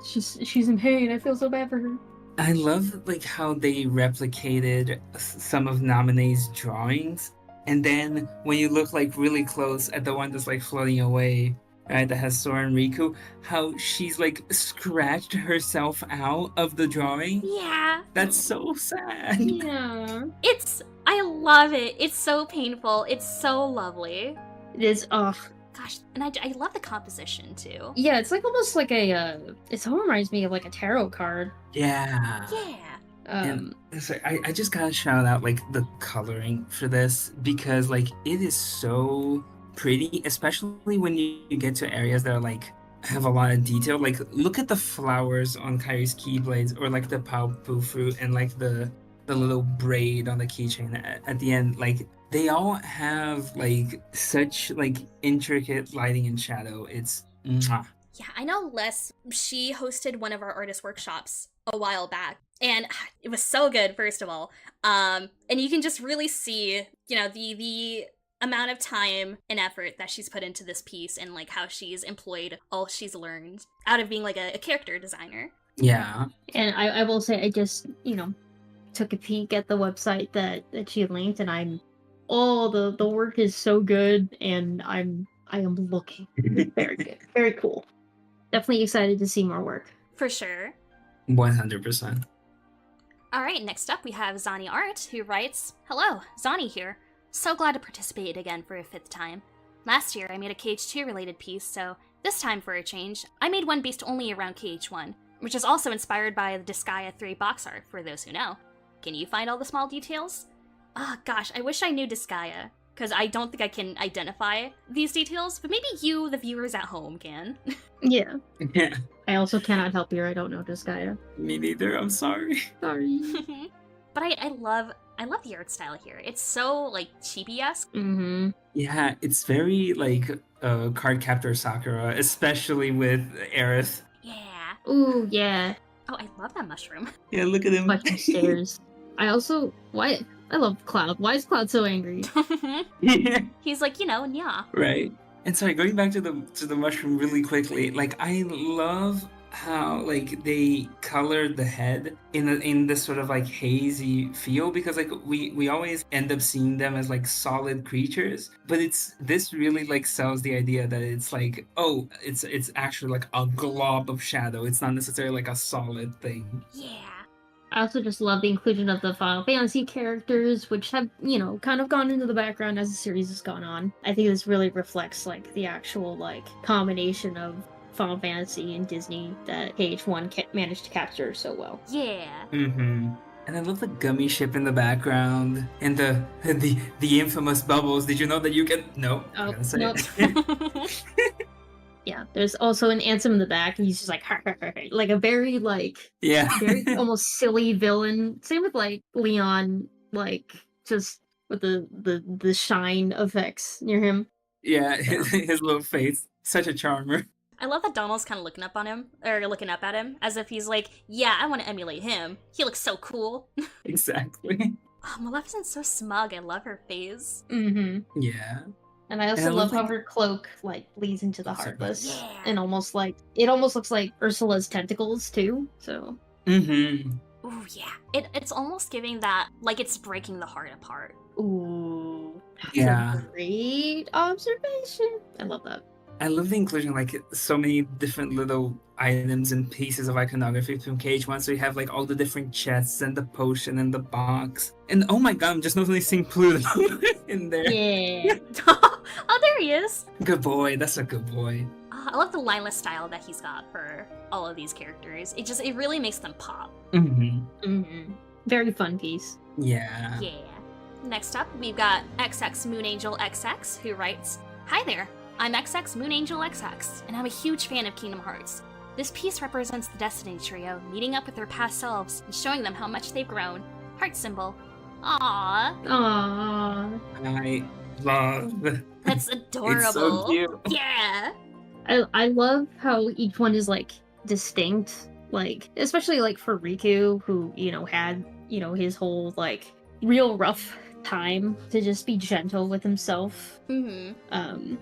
She's in pain. I feel so bad for her. I love like how they replicated some of Naminé's drawings, and then when you look like really close at the one that's like floating away, right, that has Sora and Riku, how she's like scratched herself out of the drawing. Yeah. That's so sad. Yeah. I love it. It's so painful. It's so lovely. It is. Gosh, and I love the composition too. Yeah, it's like almost like a. It so reminds me of like a tarot card. Yeah. Yeah. And so I just gotta shout out like the coloring for this because like it is so pretty, especially when you get to areas that are like have a lot of detail. Like look at the flowers on Kairi's keyblades, or like the Pao-Pu fruit and like the little braid on the keychain at the end. Like they all have like such like intricate lighting and shadow. It's mwah. Yeah, I know Les, she hosted one of our artist workshops a while back, and it was so good, first of all. And you can just really see, you know, the amount of time and effort that she's put into this piece, and like how she's employed all she's learned out of being like a character designer. Yeah. And I will say, I just took a peek at the website that she linked, and the work is so good, and I am looking very good, very cool. Definitely excited to see more work. For sure. 100%. Alright, next up we have Zani Art, who writes, "Hello, Zani here. So glad to participate again for a 5th time. Last year I made a KH2 related piece, so this time for a change, I made one based only around KH1, which is also inspired by the Disgaea 3 box art, for those who know. Can you find all the small details? Ah, gosh, I wish I knew Disgaea, because I don't think I can identify these details, but maybe you, the viewers at home, can." Yeah. Yeah. I also cannot help you. I don't know Disgaea. Me neither. I'm sorry. Sorry. But I love the art style here. It's so like chibi-esque. Mm-hmm. Yeah, it's very like Card Captor Sakura, especially with Aerith. Yeah. Ooh, yeah. Oh, I love that mushroom. Yeah, look at him. Much stairs. I love Cloud. Why is Cloud so angry? Yeah. He's like, yeah. Right. And sorry, going back to the mushroom really quickly, like I love how like they colored the head in this sort of like hazy feel, because like we always end up seeing them as like solid creatures, but this really like sells the idea that it's like, oh, it's actually like a glob of shadow. It's not necessarily like a solid thing. Yeah. I also just love the inclusion of the Final Fantasy characters, which have, you know, kind of gone into the background as the series has gone on. I think this really reflects, like, the actual, like, combination of Final Fantasy and Disney that KH1 managed to capture so well. Yeah. Mm-hmm. And I love the gummy ship in the background and the infamous bubbles. Did you know that you can? No, I'm gonna say nope. it. Yeah, there's also an Ansem in the back, and he's just like, like a very, like, Yeah. very almost silly villain. Same with, like, Leon, like, just with the shine effects near him. Yeah, his little face. Such a charmer. I love that Donald's kind of looking up at him, as if he's like, yeah, I want to emulate him. He looks so cool. Exactly. Oh, Maleficent's so smug. I love her face. Mm-hmm. Yeah. And I also And I love love, how her cloak, like, bleeds into the Heartless. Yeah. And almost, like, it almost looks like Ursula's tentacles, too, so... Mm-hmm. Ooh, yeah. It's almost giving that, like it's breaking the heart apart. Ooh. That's Yeah. a great observation. I love that. I love the inclusion, like, so many different little items and pieces of iconography from KH1. So you have, like, all the different chests and the potion and the box. And oh my god, I'm just noticing Pluto in there. Yeah. Oh, there he is. Good boy. That's a good boy. I love the lineless style that he's got for all of these characters. It really makes them pop. Mm-hmm. Mm-hmm. Very fun piece. Yeah. Yeah. Next up, we've got XX Moon Angel XX, who writes, "Hi there. I'm XX Moon Angel XX, and I'm a huge fan of Kingdom Hearts. This piece represents the Destiny Trio meeting up with their past selves and showing them how much they've grown. Heart symbol. Aww. Aww. I love. That's adorable. It's so cute. Yeah. I love how each one is, like, distinct. Like, especially, like, for Riku, who, you know, had, you know, his whole, like, real rough time to just be gentle with himself. Mm-hmm.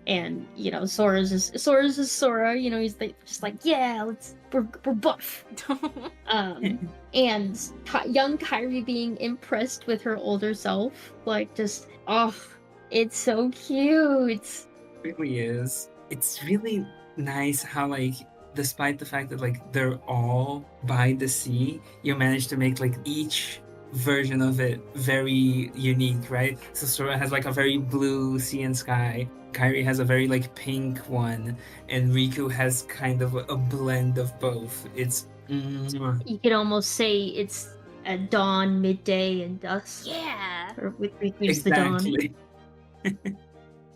And, you know, Sora's is Sora, you know, he's just like, yeah, we're buff. And young Kairi being impressed with her older self, like, just, oh, it's so cute. It really is. It's really nice how, like, despite the fact that, like, they're all by the sea, you manage to make, like, each version of it very unique, right? So Sora has, like, a very blue sea and sky. Kairi has a very, like, pink one, and Riku has kind of a blend of both. It's You could almost say it's a dawn, midday, and dusk. Yeah. Or with Riku's the dawn. exactly.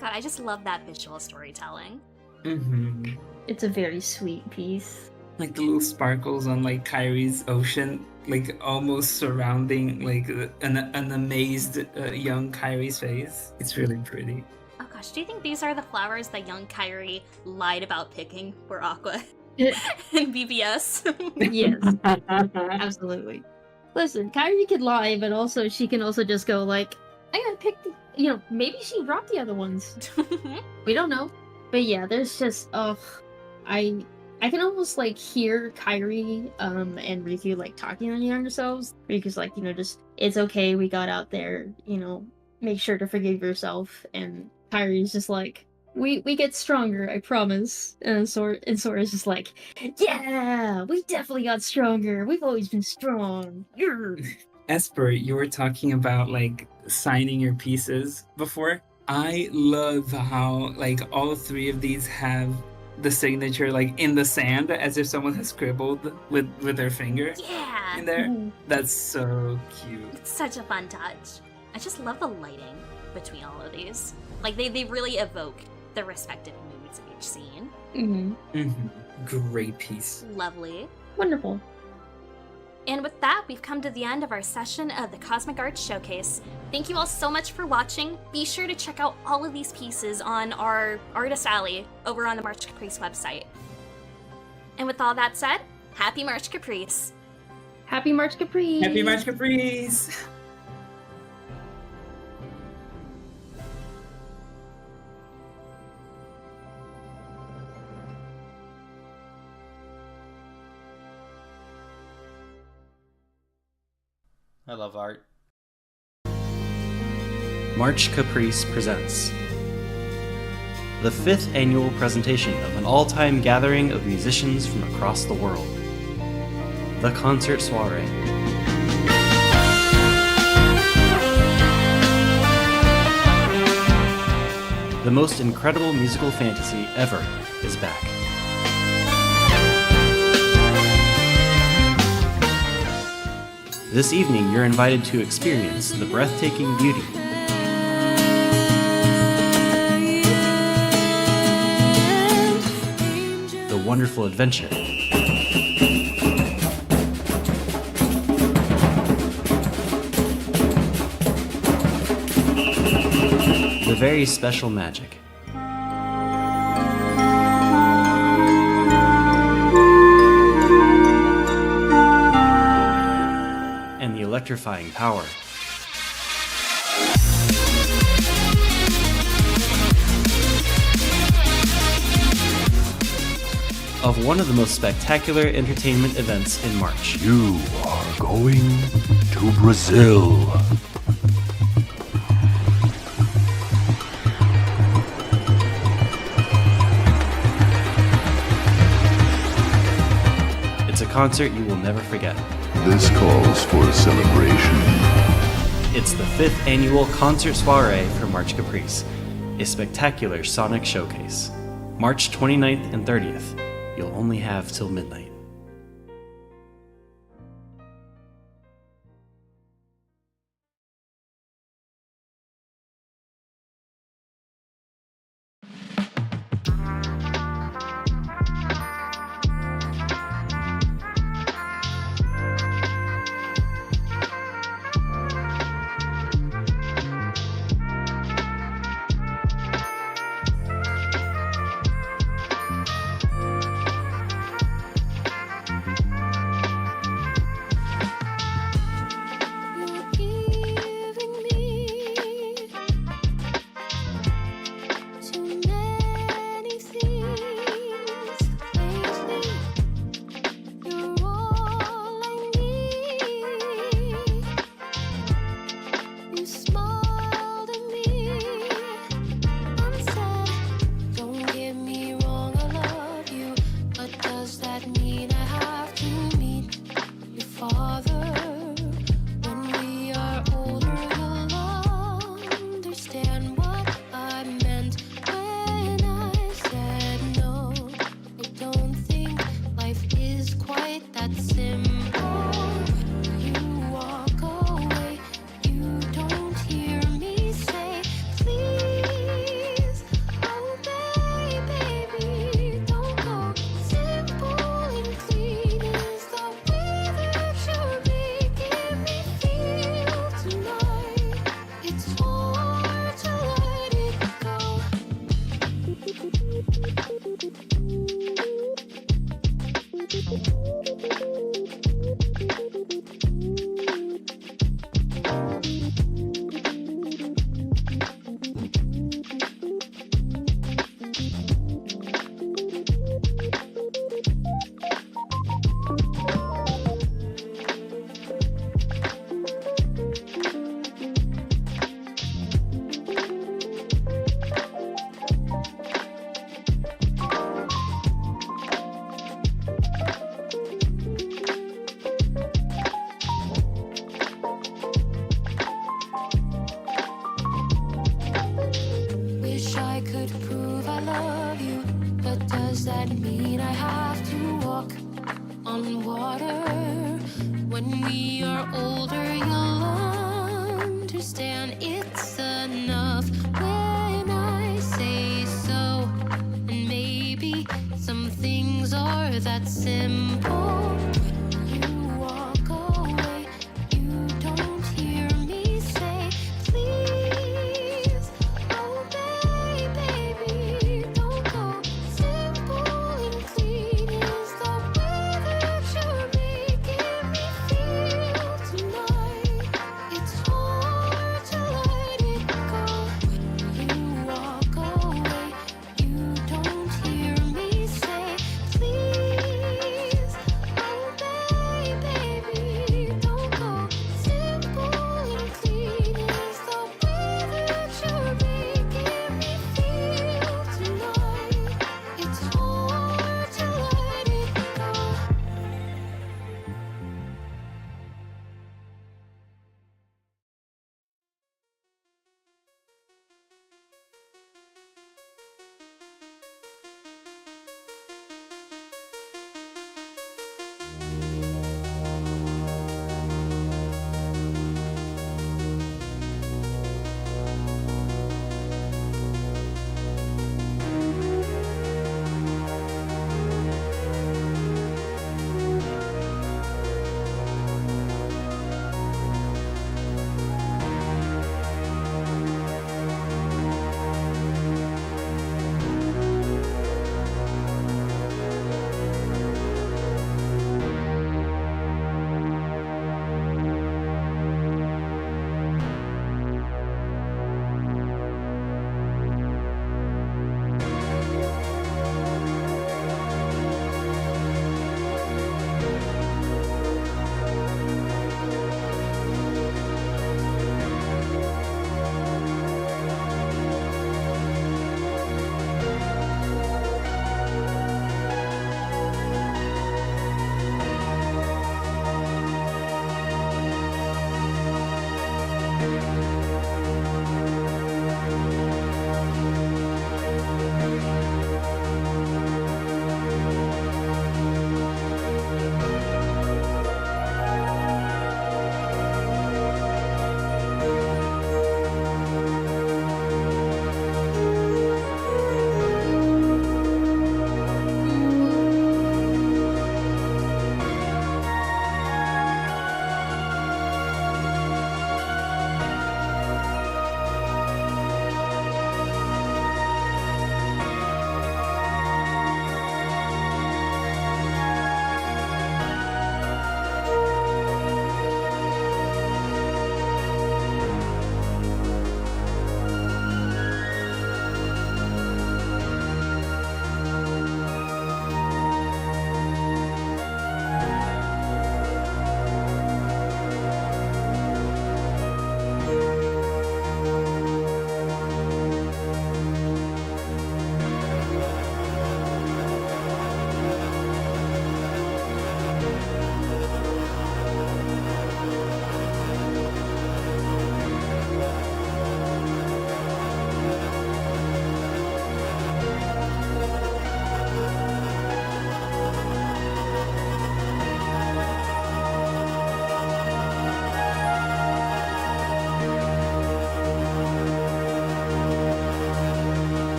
God, I just love that visual storytelling. Mm-hmm. It's a very sweet piece. Like the little sparkles on, like, Kairi's ocean, like, almost surrounding, like, an amazed young Kairi's face. It's really pretty. Oh gosh, do you think these are the flowers that young Kairi lied about picking for Aqua Yes, in BBS? absolutely. Listen, Kairi could lie, but also she can also just go like, I gotta pick the, you know, maybe she dropped the other ones. We don't know. But yeah, there's just, I can almost, like, hear Kairi and Riku, like, talking on younger selves. Riku's like, you know, just, it's okay, we got out there, you know, make sure to forgive yourself. And Kairi's just like, we get stronger, I promise. And Sora's just like, yeah, we definitely got stronger. We've always been strong. Esper, you were talking about, like, signing your pieces before. I love how, like, all three of these have the signature, like, in the sand, as if someone has scribbled with their finger Yeah. in there. Mhm. That's so cute. It's such a fun touch. I just love the lighting between all of these. Like, they really evoke the respective moods of each scene. Mm-hmm. Mm-hmm. Great piece. Lovely. Wonderful. And with that, we've come to the end of our session of the Cosmic Arts Showcase. Thank you all so much for watching. Be sure to check out all of these pieces on our Artist Alley over on the March Caprice website. And with all that said, happy March Caprice! Happy March Caprice! Happy March Caprice! I love art. March Caprice presents the 5th annual presentation of an all-time gathering of musicians from across the world. The Concert Soiree. The most incredible musical fantasy ever is back. This evening, you're invited to experience the breathtaking beauty, the wonderful adventure, the very special magic. And the electrifying power. Of one of the most spectacular entertainment events in March. You are going to Brazil. It's a concert you will never forget. This calls for a celebration. It's the 5th annual Concert Soiree for March Caprice, a spectacular sonic showcase. March 29th and 30th. You'll only have till midnight.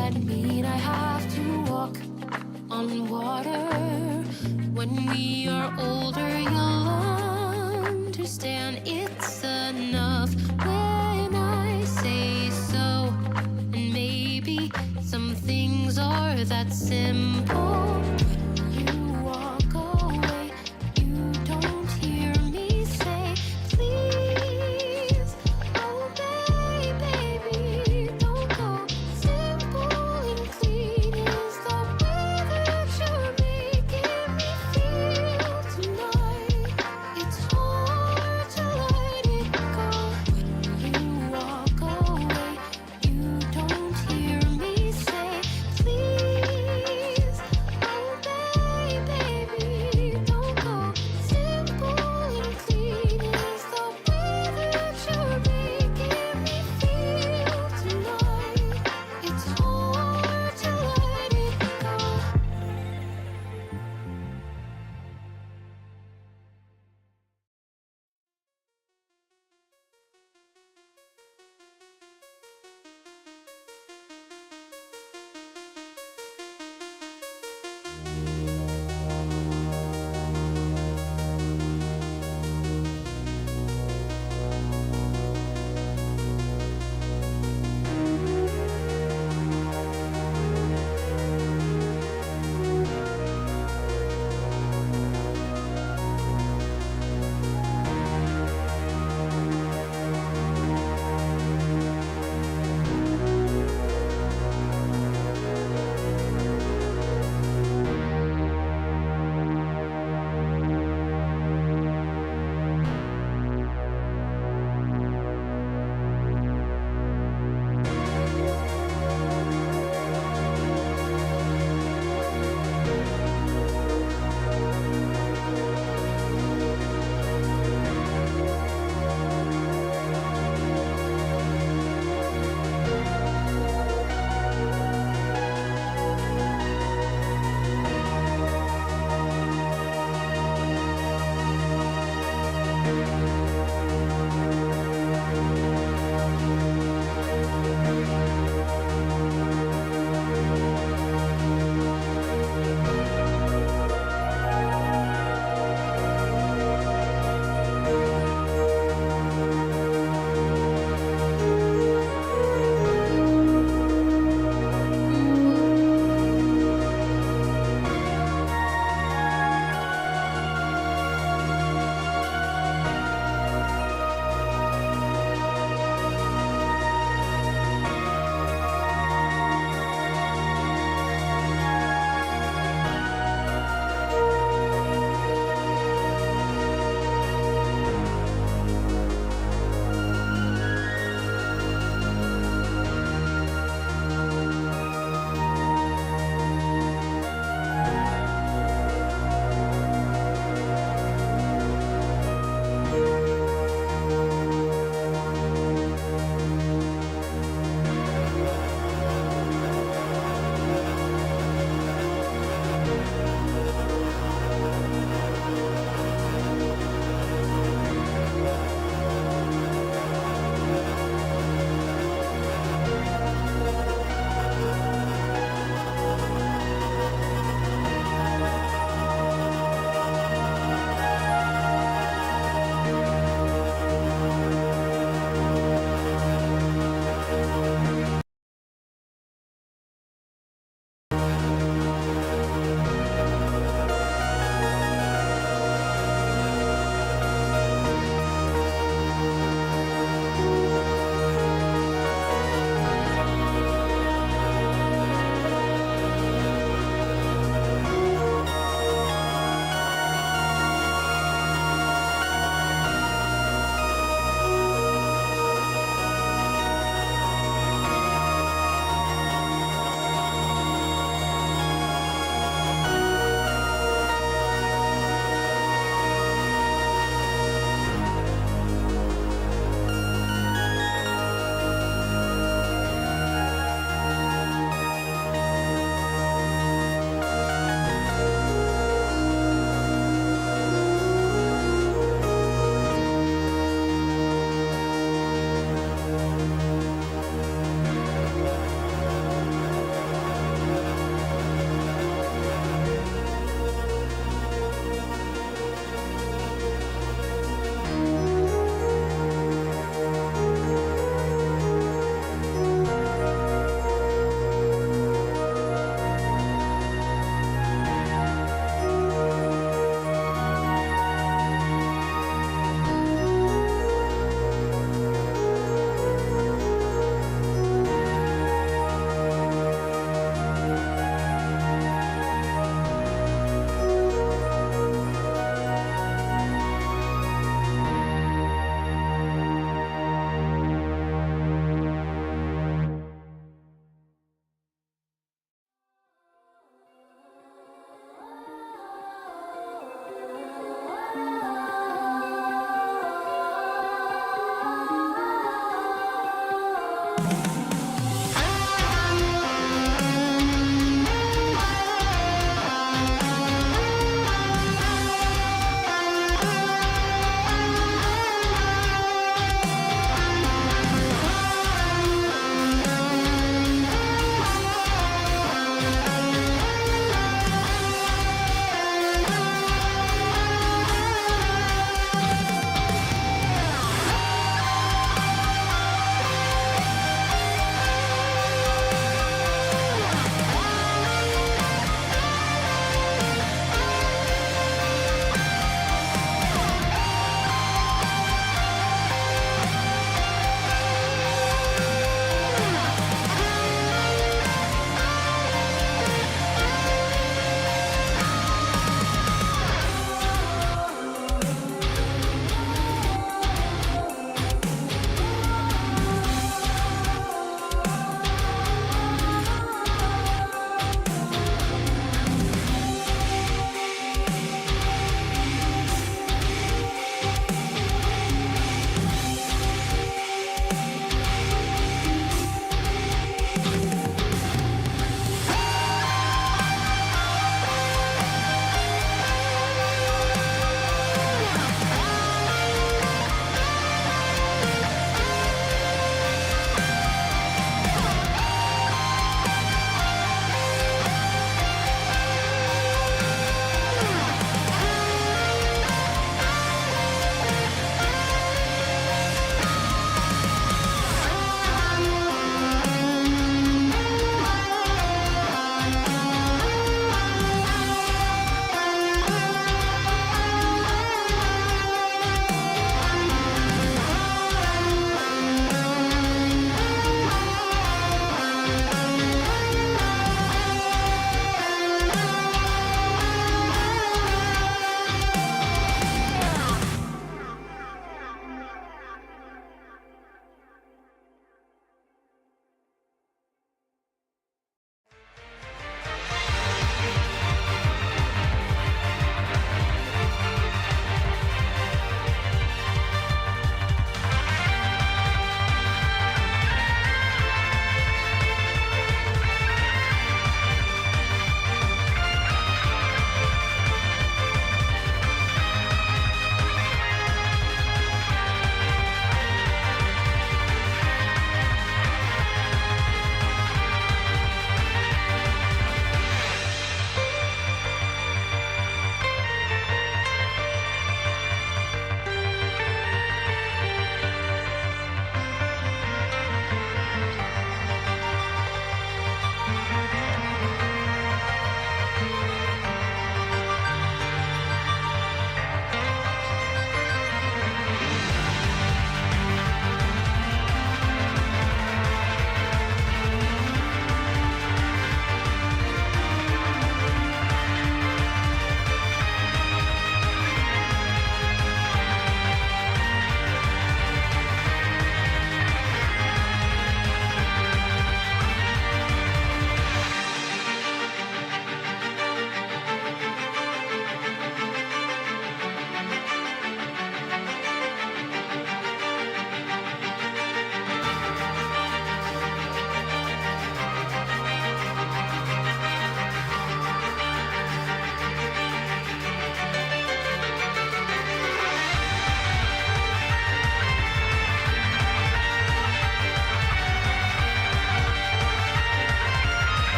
that mean I have to walk on water? When we are older, you'll understand it's enough when I say so. And maybe some things are that simple. You walk away, you don't hear me say, please. Oh, baby, don't go. Simple and clean is the way that you're making me feel tonight. It's hard to let it go. You walk away, you don't hear me say, please. Oh,